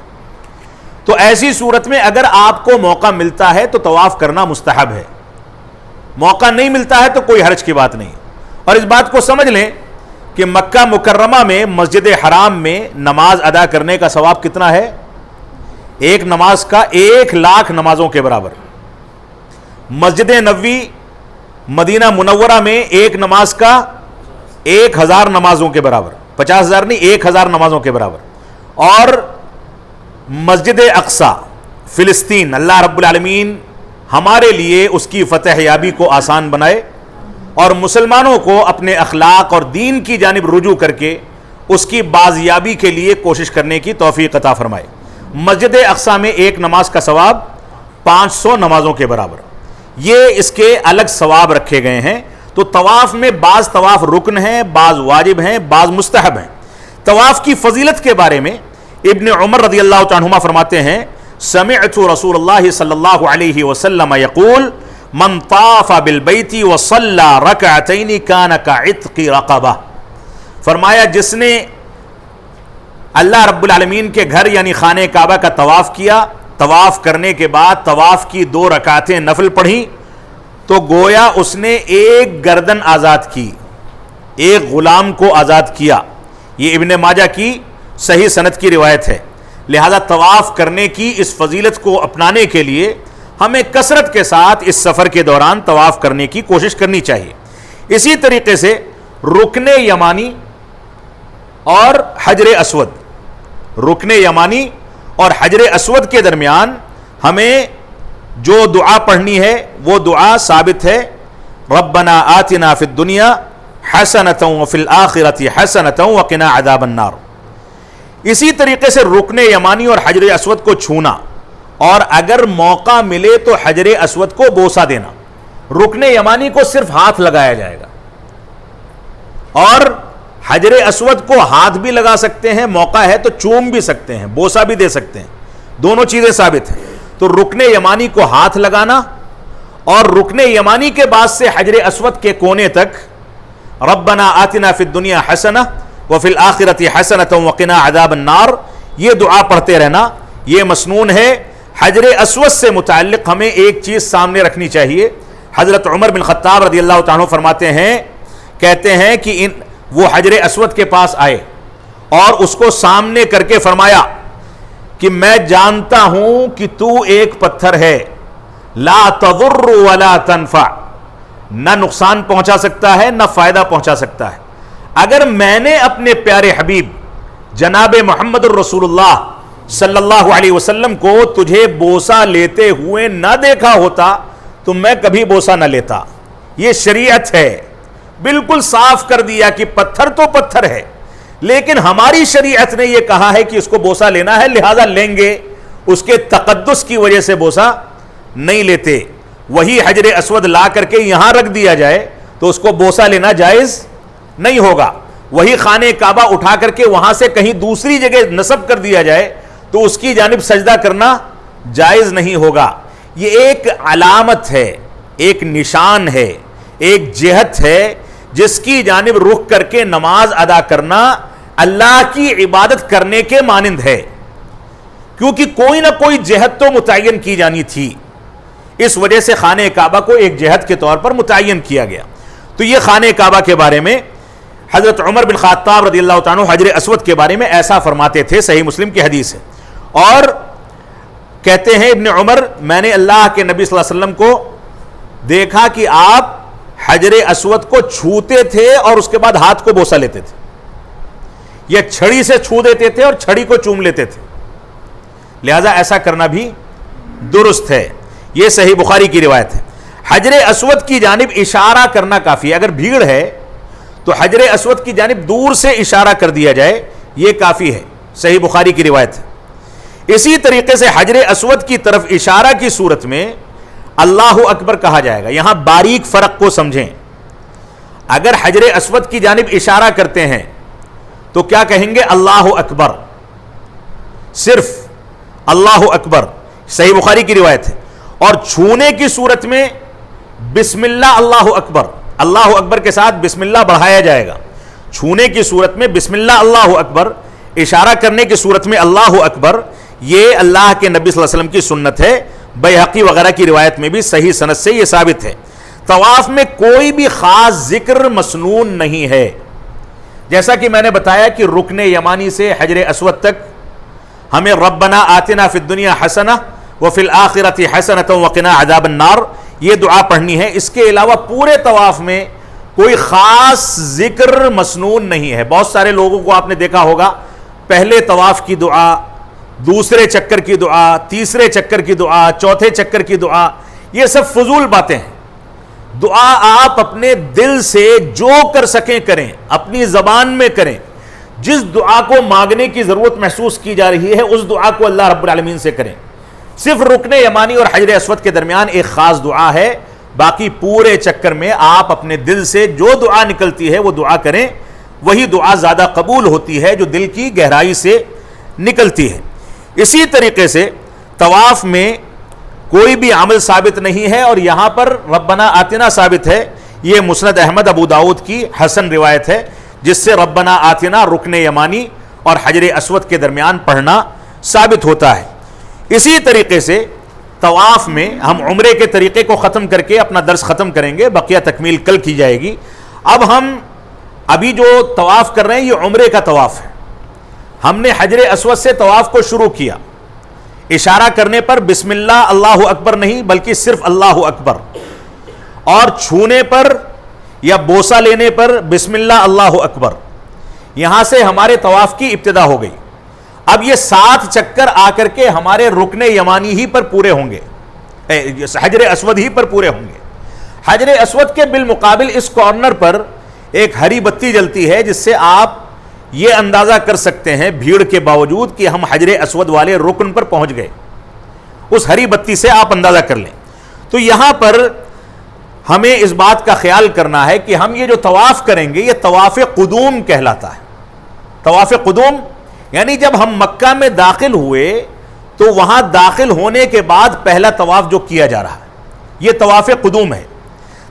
تو ایسی صورت میں اگر آپ کو موقع ملتا ہے تو طواف کرنا مستحب ہے، موقع نہیں ملتا ہے تو کوئی حرج کی بات نہیں۔ اور اس بات کو سمجھ لیں کہ مکہ مکرمہ میں مسجد حرام میں نماز ادا کرنے کا ثواب کتنا ہے؟ ایک نماز کا 1,00,000 نمازوں کے برابر۔ مسجد نبوی مدینہ منورہ میں ایک نماز کا 1,000 نمازوں کے برابر، 50,000 نہیں، 1,000 نمازوں کے برابر۔ اور مسجد اقصی فلسطین، اللہ رب العالمین ہمارے لیے اس کی فتح یابی کو آسان بنائے اور مسلمانوں کو اپنے اخلاق اور دین کی جانب رجوع کر کے اس کی بازیابی کے لیے کوشش کرنے کی توفیق عطا فرمائے۔ مسجد اقصی میں ایک نماز کا ثواب 500 نمازوں کے برابر، یہ اس کے الگ ثواب رکھے گئے ہیں۔ تو طواف میں بعض طواف رکن ہیں، بعض واجب ہیں، بعض مستحب ہیں۔ طواف کی فضیلت کے بارے میں ابن عمر رضی اللہ تعالی عنہما فرماتے ہیں، سمعت رسول اللہ صلی اللہ علیہ وسلم یقول من طاف بالبیت وصلی رکعتین کان کعتق رقبہ، فرمایا جس نے اللہ رب العالمین کے گھر یعنی خانہ کعبہ کا طواف کیا، طواف کرنے کے بعد طواف کی 2 رکعتیں نفل پڑھی تو گویا اس نے ایک گردن آزاد کی، ایک غلام کو آزاد کیا۔ یہ ابن ماجہ کی صحیح سند کی روایت ہے۔ لہذا طواف کرنے کی اس فضیلت کو اپنانے کے لیے ہمیں کثرت کے ساتھ اس سفر کے دوران طواف کرنے کی کوشش کرنی چاہیے۔ اسی طریقے سے رکن یمانی اور حجر اسود، رکن یمانی اور حجر اسود کے درمیان ہمیں جو دعا پڑھنی ہے وہ دعا ثابت ہے، ربنا آتنا فی الدنیا حسنۃ وفی الآخرۃ حسنۃ وقنا عذاب النار۔ اسی طریقے سے رکن یمانی اور حجر اسود کو چھونا، اور اگر موقع ملے تو حجر اسود کو بوسہ دینا۔ رکن یمانی کو صرف ہاتھ لگایا جائے گا، اور حجر اسود کو ہاتھ بھی لگا سکتے ہیں، موقع ہے تو چوم بھی سکتے ہیں، بوسہ بھی دے سکتے ہیں، دونوں چیزیں ثابت ہیں۔ تو رکن یمانی کو ہاتھ لگانا اور رکن یمانی کے بعد سے حجر اسود کے کونے تک ربنا آتنا فی الدنیا حسنہ وفی الآخرۃ حسنۃ وقنا عذاب النار یہ دعا پڑھتے رہنا یہ مسنون ہے۔ حجر اسود سے متعلق ہمیں ایک چیز سامنے رکھنی چاہیے۔ حضرت عمر بن خطاب رضی اللہ تعالیٰ عنہ فرماتے ہیں، کہتے ہیں کہ وہ حجر اسود کے پاس آئے اور اس کو سامنے کر کے فرمایا کہ میں جانتا ہوں کہ تو ایک پتھر ہے، لا تضر ولا تنفع، نہ نقصان پہنچا سکتا ہے نہ فائدہ پہنچا سکتا ہے۔ اگر میں نے اپنے پیارے حبیب جناب محمد الرسول اللہ صلی اللہ علیہ وسلم کو تجھے بوسہ لیتے ہوئے نہ دیکھا ہوتا تو میں کبھی بوسہ نہ لیتا۔ یہ شریعت ہے، بالکل صاف کر دیا کہ پتھر تو پتھر ہے، لیکن ہماری شریعت نے یہ کہا ہے کہ اس کو بوسہ لینا ہے، لہذا لیں گے، اس کے تقدس کی وجہ سے بوسہ نہیں لیتے۔ وہی حجر اسود لا کر کے یہاں رکھ دیا جائے تو اس کو بوسہ لینا جائز نہیں ہوگا۔ وہی خانہ کعبہ اٹھا کر کے وہاں سے کہیں دوسری جگہ نصب کر دیا جائے تو اس کی جانب سجدہ کرنا جائز نہیں ہوگا۔ یہ ایک علامت ہے، ایک نشان ہے، ایک جہت ہے جس کی جانب رخ کر کے نماز ادا کرنا اللہ کی عبادت کرنے کے مانند ہے، کیونکہ کوئی نہ کوئی جہت تو متعین کی جانی تھی، اس وجہ سے خانہ کعبہ کو ایک جہت کے طور پر متعین کیا گیا۔ تو یہ خانہ کعبہ کے بارے میں حضرت عمر بن خطاب رضی اللہ تعالیٰ عنہ حجر اسود کے بارے میں ایسا فرماتے تھے، صحیح مسلم کی حدیث ہے۔ اور کہتے ہیں ابن عمر، میں نے اللہ کے نبی صلی اللہ علیہ وسلم کو دیکھا کہ آپ حجر اسود کو چھوتے تھے اور اس کے بعد ہاتھ کو بوسہ لیتے تھے، یا چھڑی سے چھو دیتے تھے اور چھڑی کو چوم لیتے تھے، لہذا ایسا کرنا بھی درست ہے۔ یہ صحیح بخاری کی روایت ہے۔ حجر اسود کی جانب اشارہ کرنا کافی ہے، اگر بھیڑ ہے تو حجر اسود کی جانب دور سے اشارہ کر دیا جائے یہ کافی ہے، صحیح بخاری کی روایت ہے۔ اسی طریقے سے حجر اسود کی طرف اشارہ کی صورت میں اللہ اکبر کہا جائے گا۔ یہاں باریک فرق کو سمجھیں، اگر حجر اسود کی جانب اشارہ کرتے ہیں تو کیا کہیں گے؟ اللہ اکبر، صرف اللہ اکبر، صحیح بخاری کی روایت ہے۔ اور چھونے کی صورت میں بسم اللہ اللہ اکبر، اللہ اکبر کے ساتھ بسم اللہ بڑھایا جائے گا۔ چھونے کی صورت میں بسم اللہ اللہ اکبر، اشارہ کرنے کی صورت میں اللہ اکبر، یہ اللہ کے نبی صلی اللہ علیہ وسلم کی سنت ہے، بیہقی وغیرہ کی روایت میں بھی صحیح سند سے یہ ثابت ہے۔ طواف میں کوئی بھی خاص ذکر مسنون نہیں ہے، جیسا کہ میں نے بتایا کہ رکن یمانی سے حجر اسود تک ہمیں ربنا آتنا فی الدنیا حسنہ وفی الآخرۃ حسنۃ وقنا عذاب النار یہ دعا پڑھنی ہے۔ اس کے علاوہ پورے طواف میں کوئی خاص ذکر مسنون نہیں ہے۔ بہت سارے لوگوں کو آپ نے دیکھا ہوگا، پہلے طواف کی دعا، دوسرے چکر کی دعا، تیسرے چکر کی دعا، چوتھے چکر کی دعا، یہ سب فضول باتیں ہیں۔ دعا آپ اپنے دل سے جو کر سکیں کریں، اپنی زبان میں کریں، جس دعا کو مانگنے کی ضرورت محسوس کی جا رہی ہے اس دعا کو اللہ رب العالمین سے کریں۔ صرف رکن یمانی اور حجر اسود کے درمیان ایک خاص دعا ہے، باقی پورے چکر میں آپ اپنے دل سے جو دعا نکلتی ہے وہ دعا کریں، وہی دعا زیادہ قبول ہوتی ہے جو دل کی گہرائی سے نکلتی ہے۔ اسی طریقے سے طواف میں کوئی بھی عمل ثابت نہیں ہے، اور یہاں پر ربنا آتنا ثابت ہے۔ یہ مسند احمد ابو داؤد کی حسن روایت ہے، جس سے ربنا آتنا رکن یمانی اور حجر اسود کے درمیان پڑھنا ثابت ہوتا ہے۔ اسی طریقے سے طواف میں ہم عمرے کے طریقے کو ختم کر کے اپنا درس ختم کریں گے، بقیہ تکمیل کل کی جائے گی۔ اب ہم ابھی جو طواف کر رہے ہیں یہ عمرے کا طواف ہے۔ ہم نے حجر اسود سے طواف کو شروع کیا، اشارہ کرنے پر بسم اللہ اللہ اکبر نہیں بلکہ صرف اللہ اکبر، اور چھونے پر یا بوسہ لینے پر بسم اللہ اللہ اکبر۔ یہاں سے ہمارے طواف کی ابتدا ہو گئی۔ اب یہ 7 چکر آ کر کے ہمارے رکن یمانی ہی پر پورے ہوں گے، حجر اسود ہی پر پورے ہوں گے۔ حجر اسود کے بالمقابل اس کارنر پر ایک ہری بتی جلتی ہے، جس سے آپ یہ اندازہ کر سکتے ہیں بھیڑ کے باوجود کہ ہم حجر اسود والے رکن پر پہنچ گئے۔ اس ہری بتی سے آپ اندازہ کر لیں۔ تو یہاں پر ہمیں اس بات کا خیال کرنا ہے کہ ہم یہ جو طواف کریں گے یہ طواف قدوم کہلاتا ہے۔ طواف قدوم یعنی جب ہم مکہ میں داخل ہوئے تو وہاں داخل ہونے کے بعد پہلا طواف جو کیا جا رہا ہے یہ طواف قدوم ہے.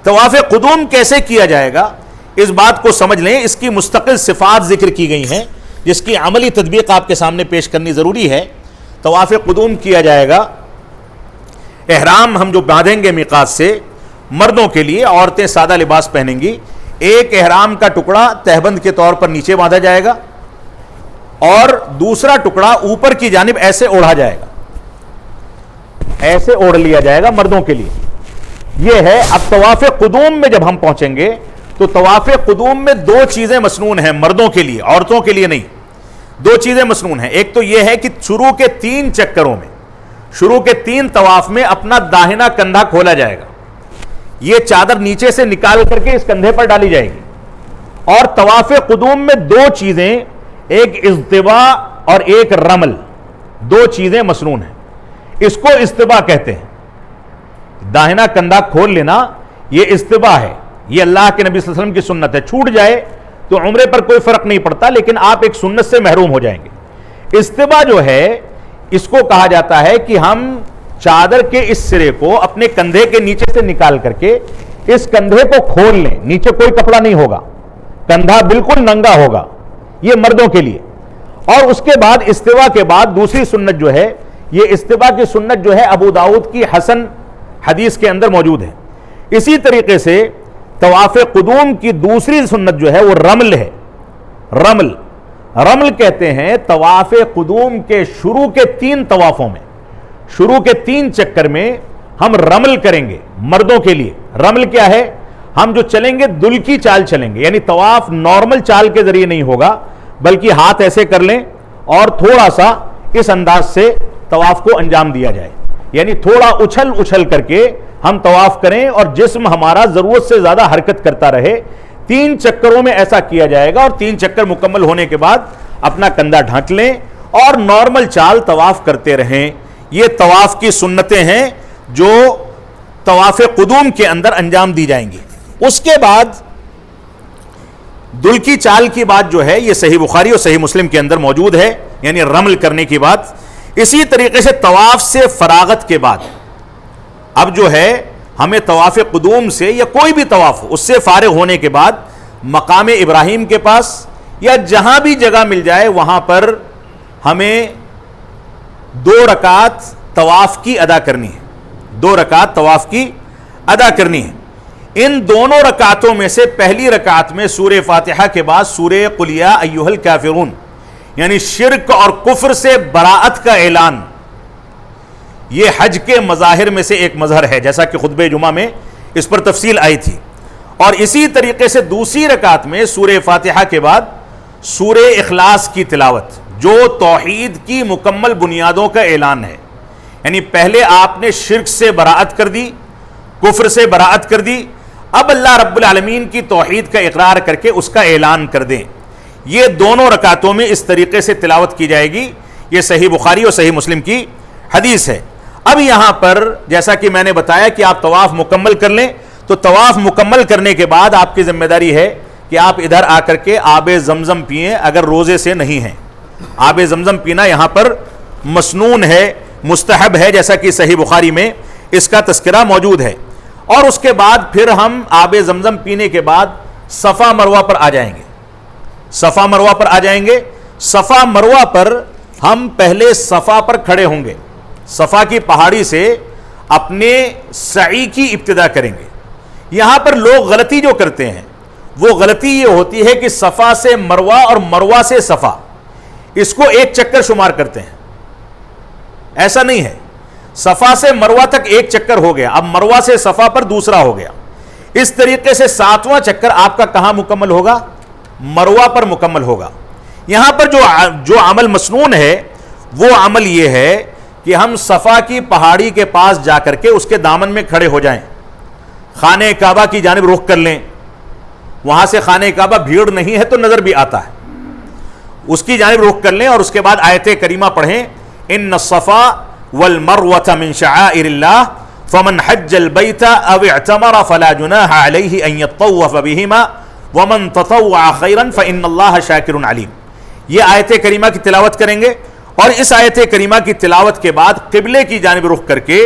طواف قدوم کیسے کیا جائے گا اس بات کو سمجھ لیں. اس کی مستقل صفات ذکر کی گئی ہیں جس کی عملی تطبیق آپ کے سامنے پیش کرنی ضروری ہے. طواف قدوم کیا جائے گا. احرام ہم جو باندھیں گے میقات سے مردوں کے لیے، عورتیں سادہ لباس پہنیں گی. ایک احرام کا ٹکڑا تہبند کے طور پر نیچے باندھا جائے گا اور دوسرا ٹکڑا اوپر کی جانب ایسے اوڑھا جائے گا، ایسے اوڑھ لیا جائے گا مردوں کے لیے. یہ ہے. اب طواف قدوم میں جب ہم پہنچیں گے تو طواف قدوم میں دو چیزیں مسنون ہیں مردوں کے لیے، عورتوں کے لیے نہیں. دو چیزیں مسنون ہیں. ایک تو یہ ہے کہ شروع کے 3 چکروں میں، شروع کے 3 طواف میں اپنا داہنا کندھا کھولا جائے گا. یہ چادر نیچے سے نکال کر کے اس کندھے پر ڈالی جائے گی. اور طواف قدوم میں 2 چیزیں، ایک اضطباء اور ایک رمل، 2 چیزیں مسنون ہیں. اس کو اضطباء کہتے ہیں. داہنا کندھا کھول لینا یہ اضطباء ہے. یہ اللہ کے نبی صلی اللہ علیہ وسلم کی سنت ہے. چھوٹ جائے تو عمرے پر کوئی فرق نہیں پڑتا، لیکن آپ ایک سنت سے محروم ہو جائیں گے. اضطباء جو ہے اس کو کہا جاتا ہے کہ ہم چادر کے اس سرے کو اپنے کندھے کے نیچے سے نکال کر کے اس کندھے کو کھول لیں. نیچے کوئی کپڑا نہیں ہوگا، کندھا بالکل ننگا ہوگا. یہ مردوں کے لیے. اور اس کے بعد استوا کے بعد دوسری سنت جو ہے، یہ استوا کی سنت جو ہے ابو داؤد کی حسن حدیث کے اندر موجود ہے. اسی طریقے سے طواف قدوم کی دوسری سنت جو ہے وہ رمل ہے. رمل کہتے ہیں طواف قدوم کے شروع کے 3 طوافوں میں، شروع کے 3 چکر میں ہم رمل کریں گے مردوں کے لیے. رمل کیا ہے؟ ہم جو چلیں گے دل کی چال چلیں گے، یعنی طواف نارمل چال کے ذریعے نہیں ہوگا، بلکہ ہاتھ ایسے کر لیں اور تھوڑا سا اس انداز سے طواف کو انجام دیا جائے. یعنی تھوڑا اچھل کر کے ہم طواف کریں اور جسم ہمارا ضرورت سے زیادہ حرکت کرتا رہے. 3 چکروں میں ایسا کیا جائے گا اور 3 چکر مکمل ہونے کے بعد اپنا کندھا ڈھانک لیں اور نارمل چال طواف کرتے رہیں. یہ طواف کی سنتیں ہیں جو طواف قدوم کے اندر انجام دی جائیں گی. اس کے بعد دل کی چال کی بات جو ہے یہ صحیح بخاری اور صحیح مسلم کے اندر موجود ہے، یعنی رمل کرنے کی بات. اسی طریقے سے طواف سے فراغت کے بعد اب جو ہے ہمیں طواف قدوم سے یا کوئی بھی طواف اس سے فارغ ہونے کے بعد مقام ابراہیم کے پاس یا جہاں بھی جگہ مل جائے وہاں پر ہمیں 2 رکعت طواف کی ادا کرنی ہے. 2 رکعت طواف کی ادا کرنی ہے. ان دونوں رکعتوں میں سے پہلی رکعت میں سورہ فاتحہ کے بعد سورہ قل یا ایھا الکافرون، یعنی شرک اور کفر سے براءت کا اعلان. یہ حج کے مظاہر میں سے ایک مظہر ہے، جیسا کہ خطبہ جمعہ میں اس پر تفصیل آئی تھی. اور اسی طریقے سے دوسری رکعت میں سورہ فاتحہ کے بعد سورہ اخلاص کی تلاوت، جو توحید کی مکمل بنیادوں کا اعلان ہے. یعنی پہلے آپ نے شرک سے براءت کر دی، کفر سے براءت کر دی، اب اللہ رب العالمین کی توحید کا اقرار کر کے اس کا اعلان کر دیں. یہ دونوں رکعتوں میں اس طریقے سے تلاوت کی جائے گی. یہ صحیح بخاری اور صحیح مسلم کی حدیث ہے. اب یہاں پر جیسا کہ میں نے بتایا کہ آپ طواف مکمل کر لیں، تو طواف مکمل کرنے کے بعد آپ کی ذمہ داری ہے کہ آپ ادھر آ کر کے آب زمزم پئیں اگر روزے سے نہیں ہیں. آب زمزم پینا یہاں پر مسنون ہے، مستحب ہے، جیسا کہ صحیح بخاری میں اس کا تذکرہ موجود ہے. اور اس کے بعد پھر ہم آب زمزم پینے کے بعد صفا مروہ پر آ جائیں گے. صفا مروہ پر آ جائیں گے. صفا مروہ پر ہم پہلے صفا پر کھڑے ہوں گے. صفا کی پہاڑی سے اپنے سعی کی ابتدا کریں گے. یہاں پر لوگ غلطی جو کرتے ہیں وہ غلطی یہ ہوتی ہے کہ صفا سے مروہ اور مروہ سے صفا اس کو ایک چکر شمار کرتے ہیں. ایسا نہیں ہے. صفا سے مروہ تک ایک چکر ہو گیا، اب مروہ سے صفا پر دوسرا ہو گیا. اس طریقے سے 7واں چکر آپ کا کہاں مکمل ہوگا؟ مروہ پر مکمل ہوگا. یہاں پر جو عمل مسنون ہے وہ عمل یہ ہے کہ ہم صفا کی پہاڑی کے پاس جا کر کے اس کے دامن میں کھڑے ہو جائیں، خانہ کعبہ کی جانب رخ کر لیں. وہاں سے خانہ کعبہ بھیڑ نہیں ہے تو نظر بھی آتا ہے، اس کی جانب رخ کر لیں اور اس کے بعد آیت کریمہ پڑھیں، ان الصفا والمروۃ من شعائر اللہ فمن حج البیت او اعتمر فلا جناح علیہ ان یطوف بہما ومن تطوع خیرا فان اللہ شاکر علیم. یہ آیت کریمہ کی تلاوت کریں گے اور اس آیت کریمہ کی تلاوت کے بعد قبلے کی جانب رخ کر کے،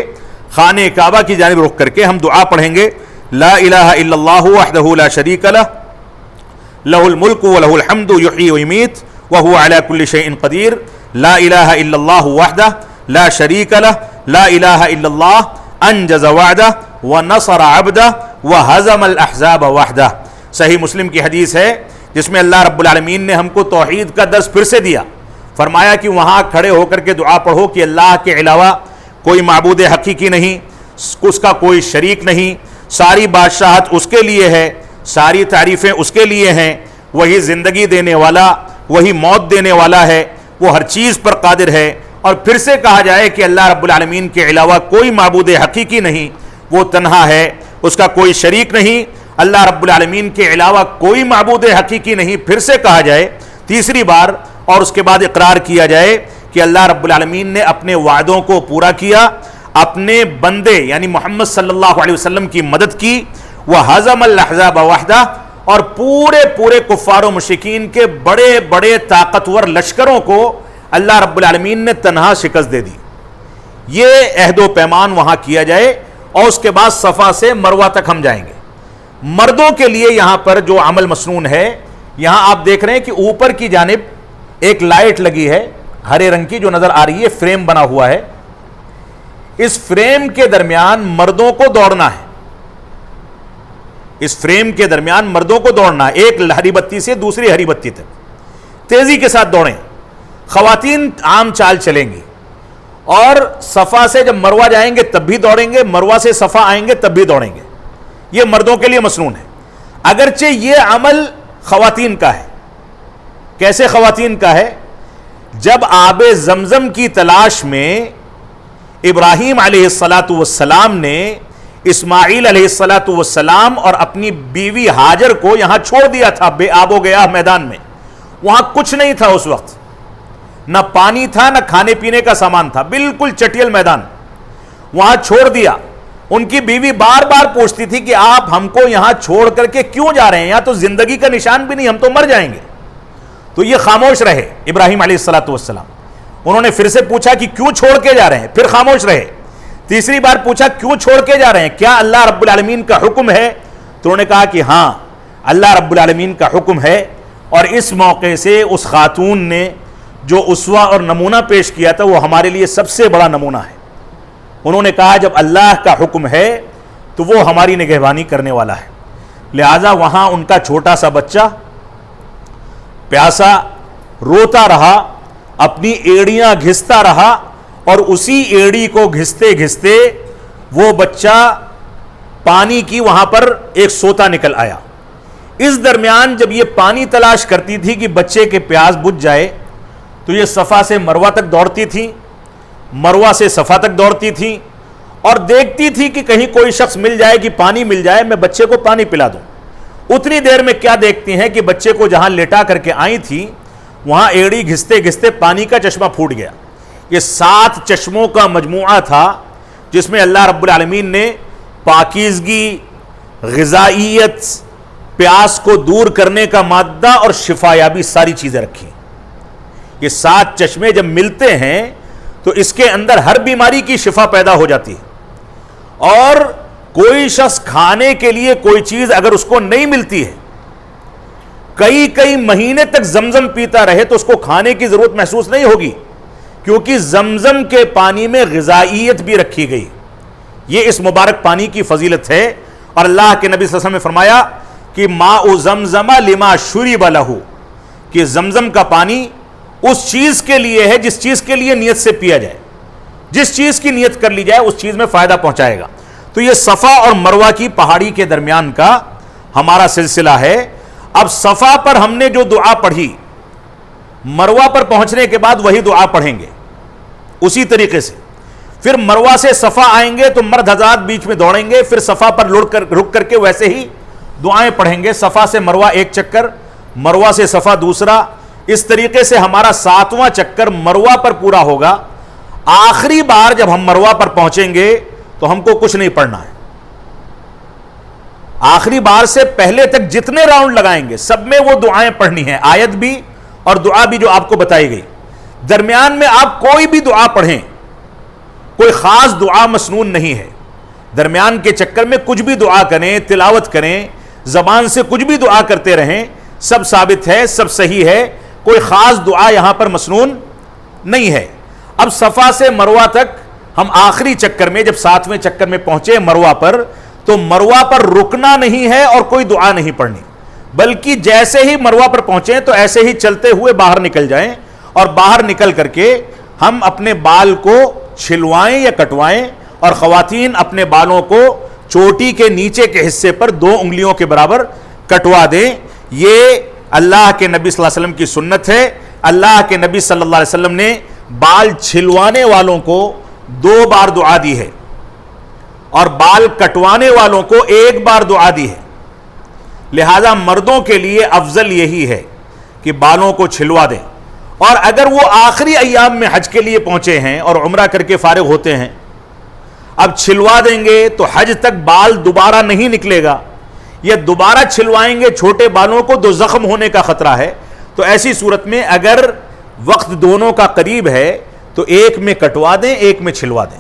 خانہ کعبہ کی جانب رخ کر کے ہم دعا پڑھیں گے، لا الہ الا اللہ وحدہ لا شریک لہ لہ الملک ولہ الحمد یحیی ویمیت وہو علی کل شیء قدیر، لا الہ الا اللہ وحدہ لا شریک لہ لا الہ الا اللہ انجز وعدہ ونصر عبدہ وہزم الاحزاب وحدہ۔ صحیح مسلم کی حدیث ہے جس میں اللہ رب العالمین نے ہم کو توحید کا درس پھر سے دیا، فرمایا کہ وہاں کھڑے ہو کر کے دعا پڑھو کہ اللہ کے علاوہ کوئی معبود حقیقی نہیں، اس کا کوئی شریک نہیں، ساری بادشاہت اس کے لیے ہے، ساری تعریفیں اس کے لیے ہیں، وہی زندگی دینے والا، وہی موت دینے والا ہے، وہ ہر چیز پر قادر ہے۔ اور پھر سے کہا جائے کہ اللہ رب العالمین کے علاوہ کوئی معبود حقیقی نہیں، وہ تنہا ہے، اس کا کوئی شریک نہیں، اللہ رب العالمین کے علاوہ کوئی معبود حقیقی نہیں، پھر سے کہا جائے تیسری بار، اور اس کے بعد اقرار کیا جائے کہ اللہ رب العالمین نے اپنے وعدوں کو پورا کیا، اپنے بندے یعنی محمد صلی اللہ علیہ وسلم کی مدد کی، وَهَزَمَ الْأَحْزَابَ وَحْدَهُ، اور پورے کفار و مشرکین کے بڑے بڑے طاقتور لشکروں کو اللہ رب العالمین نے تنہا شکست دے دی۔ یہ عہد و پیمان وہاں کیا جائے، اور اس کے بعد صفا سے مروہ تک ہم جائیں گے۔ مردوں کے لیے یہاں پر جو عمل مسنون ہے، یہاں آپ دیکھ رہے ہیں کہ اوپر کی جانب ایک لائٹ لگی ہے ہرے رنگ کی جو نظر آ رہی ہے، فریم بنا ہوا ہے، اس فریم کے درمیان مردوں کو دوڑنا ہے، اس فریم کے درمیان مردوں کو دوڑنا ہے، ایک ہری بتی سے دوسری ہری بتی تک تیزی کے ساتھ دوڑیں۔ خواتین عام چال چلیں گی، اور صفا سے جب مروہ جائیں گے تب بھی دوڑیں گے، مروہ سے صفا آئیں گے تب بھی دوڑیں گے۔ یہ مردوں کے لیے مسنون ہے، اگرچہ یہ عمل خواتین کا ہے۔ کیسے خواتین کا ہے؟ جب آب زمزم کی تلاش میں ابراہیم علیہ السلام نے اسماعیل علیہ السلام اور اپنی بیوی ہاجر کو یہاں چھوڑ دیا تھا بے آب و گیاہ میدان میں، وہاں کچھ نہیں تھا اس وقت، نہ پانی تھا نہ کھانے پینے کا سامان تھا، بالکل چٹیل میدان، وہاں چھوڑ دیا۔ ان کی بیوی بار بار پوچھتی تھی کہ آپ ہم کو یہاں چھوڑ کر کے کیوں جا رہے ہیں، یہاں تو زندگی کا نشان بھی نہیں، ہم تو مر جائیں گے۔ تو یہ خاموش رہے ابراہیم علیہ السلام۔ انہوں نے پھر سے پوچھا کہ کیوں چھوڑ کے جا رہے ہیں، پھر خاموش رہے۔ تیسری بار پوچھا کیوں چھوڑ کے جا رہے ہیں، کیا اللہ رب العالمین کا حکم ہے؟ تو انہوں نے کہا کہ ہاں اللہ رب العالمین کا حکم ہے۔ اور اس موقع سے اس خاتون نے جو اسوہ اور نمونہ پیش کیا تھا وہ ہمارے لیے سب سے بڑا نمونہ ہے۔ انہوں نے کہا جب اللہ کا حکم ہے تو وہ ہماری نگہبانی کرنے والا ہے، لہٰذا وہاں ان کا چھوٹا سا بچہ پیاسا روتا رہا، اپنی ایڑیاں گھستا رہا، اور اسی ایڑی کو گھستے گھستے وہ بچہ پانی کی وہاں پر ایک سوتا نکل آیا۔ اس درمیان جب یہ پانی تلاش کرتی تھی کہ بچے کے پیاس بجھ جائے تو یہ صفا سے مروہ تک دوڑتی تھی، مروہ سے صفا تک دوڑتی تھی، اور دیکھتی تھی کہ کہیں کوئی شخص مل جائے کہ پانی مل جائے، میں بچے کو پانی پلا دوں۔ اتنی دیر میں کیا دیکھتی ہیں کہ بچے کو جہاں لیٹا کر کے آئی تھی وہاں ایڑی گھستے گھستے پانی کا چشمہ پھوٹ گیا۔ یہ 7 چشموں کا مجموعہ تھا جس میں اللہ رب العالمین نے پاکیزگی، غذائیت، پیاس کو دور کرنے کا مادہ اور شفا یابی ساری چیزیں رکھی۔ یہ 7 چشمے جب ملتے ہیں تو اس کے اندر ہر بیماری کی شفا پیدا ہو جاتی ہے۔ اور کوئی شخص کھانے کے لیے کوئی چیز اگر اس کو نہیں ملتی ہے، کئی مہینے تک زمزم پیتا رہے تو اس کو کھانے کی ضرورت محسوس نہیں ہوگی، کیونکہ زمزم کے پانی میں غذائیت بھی رکھی گئی۔ یہ اس مبارک پانی کی فضیلت ہے، اور اللہ کے نبی صلی اللہ علیہ وسلم نے فرمایا کہ ماء زمزم لما شرب لہ، کہ زمزم کا پانی اس چیز کے لیے ہے جس چیز کے لیے نیت سے پیا جائے، جس چیز کی نیت کر لی جائے اس چیز میں فائدہ پہنچائے گا۔ تو یہ صفا اور مروہ کی پہاڑی کے درمیان کا ہمارا سلسلہ ہے۔ اب صفا پر ہم نے جو دعا پڑھی، مروہ پر پہنچنے کے بعد وہی دعا پڑھیں گے اسی طریقے سے۔ پھر مروہ سے صفا آئیں گے تو مرد حضرات بیچ میں دوڑیں گے، پھر صفا پر رک کر کے ویسے ہی دعائیں پڑھیں گے۔ صفا سے مروہ ایک چکر، مروہ سے صفا دوسرا، اس طریقے سے ہمارا 7واں چکر مروہ پر پورا ہوگا۔ آخری بار جب ہم مروہ پر پہنچیں گے تو ہم کو کچھ نہیں پڑھنا ہے۔ آخری بار سے پہلے تک جتنے راؤنڈ لگائیں گے سب میں وہ دعائیں پڑھنی ہیں، آیت بھی اور دعا بھی جو آپ کو بتائی گئی۔ درمیان میں آپ کوئی بھی دعا پڑھیں، کوئی خاص دعا مسنون نہیں ہے، درمیان کے چکر میں کچھ بھی دعا کریں، تلاوت کریں، زبان سے کچھ بھی دعا کرتے رہیں، سب ثابت ہے، سب صحیح ہے، کوئی خاص دعا یہاں پر مسنون نہیں ہے۔ اب صفا سے مروہ تک ہم آخری چکر میں جب 7ویں چکر میں پہنچے مروہ پر، تو مروہ پر رکنا نہیں ہے اور کوئی دعا نہیں پڑھنی، بلکہ جیسے ہی مروہ پر پہنچیں تو ایسے ہی چلتے ہوئے باہر نکل جائیں، اور باہر نکل کر کے ہم اپنے بال کو چھلوائیں یا کٹوائیں، اور خواتین اپنے بالوں کو چوٹی کے نیچے کے حصے پر 2 انگلیوں کے برابر کٹوا دیں۔ یہ اللہ کے نبی صلی اللہ علیہ وسلم کی سنت ہے۔ اللہ کے نبی صلی اللہ علیہ وسلم نے بال چھلوانے والوں کو 2 بار دعا دی ہے اور بال کٹوانے والوں کو 1 بار دعا دی ہے۔ لہذا مردوں کے لیے افضل یہی ہے کہ بالوں کو چھلوا دیں، اور اگر وہ آخری ایام میں حج کے لیے پہنچے ہیں اور عمرہ کر کے فارغ ہوتے ہیں، اب چھلوا دیں گے تو حج تک بال دوبارہ نہیں نکلے گا، یا دوبارہ چھلوائیں گے چھوٹے بالوں کو تو زخم ہونے کا خطرہ ہے۔ تو ایسی صورت میں اگر وقت دونوں کا قریب ہے تو ایک میں کٹوا دیں، ایک میں چھلوا دیں،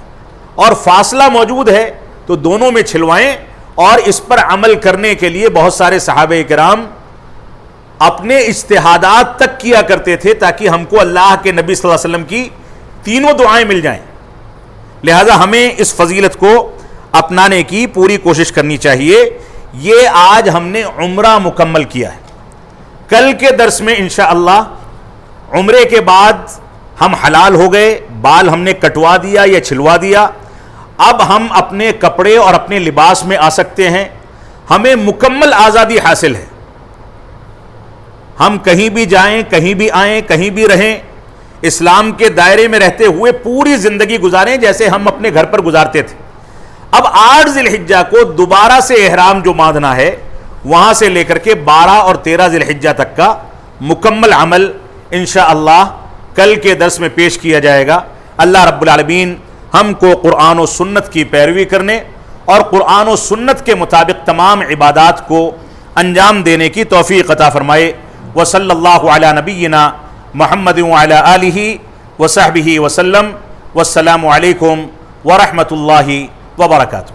اور فاصلہ موجود ہے تو دونوں میں چھلوائیں۔ اور اس پر عمل کرنے کے لیے بہت سارے صحابہ کرام اپنے اجتہادات تک کیا کرتے تھے تاکہ ہم کو اللہ کے نبی صلی اللہ علیہ وسلم کی تینوں دعائیں مل جائیں۔ لہذا ہمیں اس فضیلت کو اپنانے کی پوری کوشش کرنی چاہیے۔ یہ آج ہم نے عمرہ مکمل کیا ہے، کل کے درس میں انشاءاللہ عمرے کے بعد ہم حلال ہو گئے، بال ہم نے کٹوا دیا یا چھلوا دیا، اب ہم اپنے کپڑے اور اپنے لباس میں آ سکتے ہیں، ہمیں مکمل آزادی حاصل ہے، ہم کہیں بھی جائیں، کہیں بھی آئیں، کہیں بھی رہیں، اسلام کے دائرے میں رہتے ہوئے پوری زندگی گزاریں جیسے ہم اپنے گھر پر گزارتے تھے۔ اب 8 ذی الحجہ کو دوبارہ سے احرام جو باندھنا ہے، وہاں سے لے کر کے 12 اور 13 ذی الحجہ تک کا مکمل عمل انشاءاللہ کل کے درس میں پیش کیا جائے گا۔ اللہ رب العالمین ہم کو قرآن و سنت کی پیروی کرنے اور قرآن و سنت کے مطابق تمام عبادات کو انجام دینے کی توفیق عطا فرمائے۔ وصلی اللہ علی نبینا محمد وعلی آلہ وصحبہ وسلم۔ والسلام علیکم ورحمۃ اللہ وبرکاتہ۔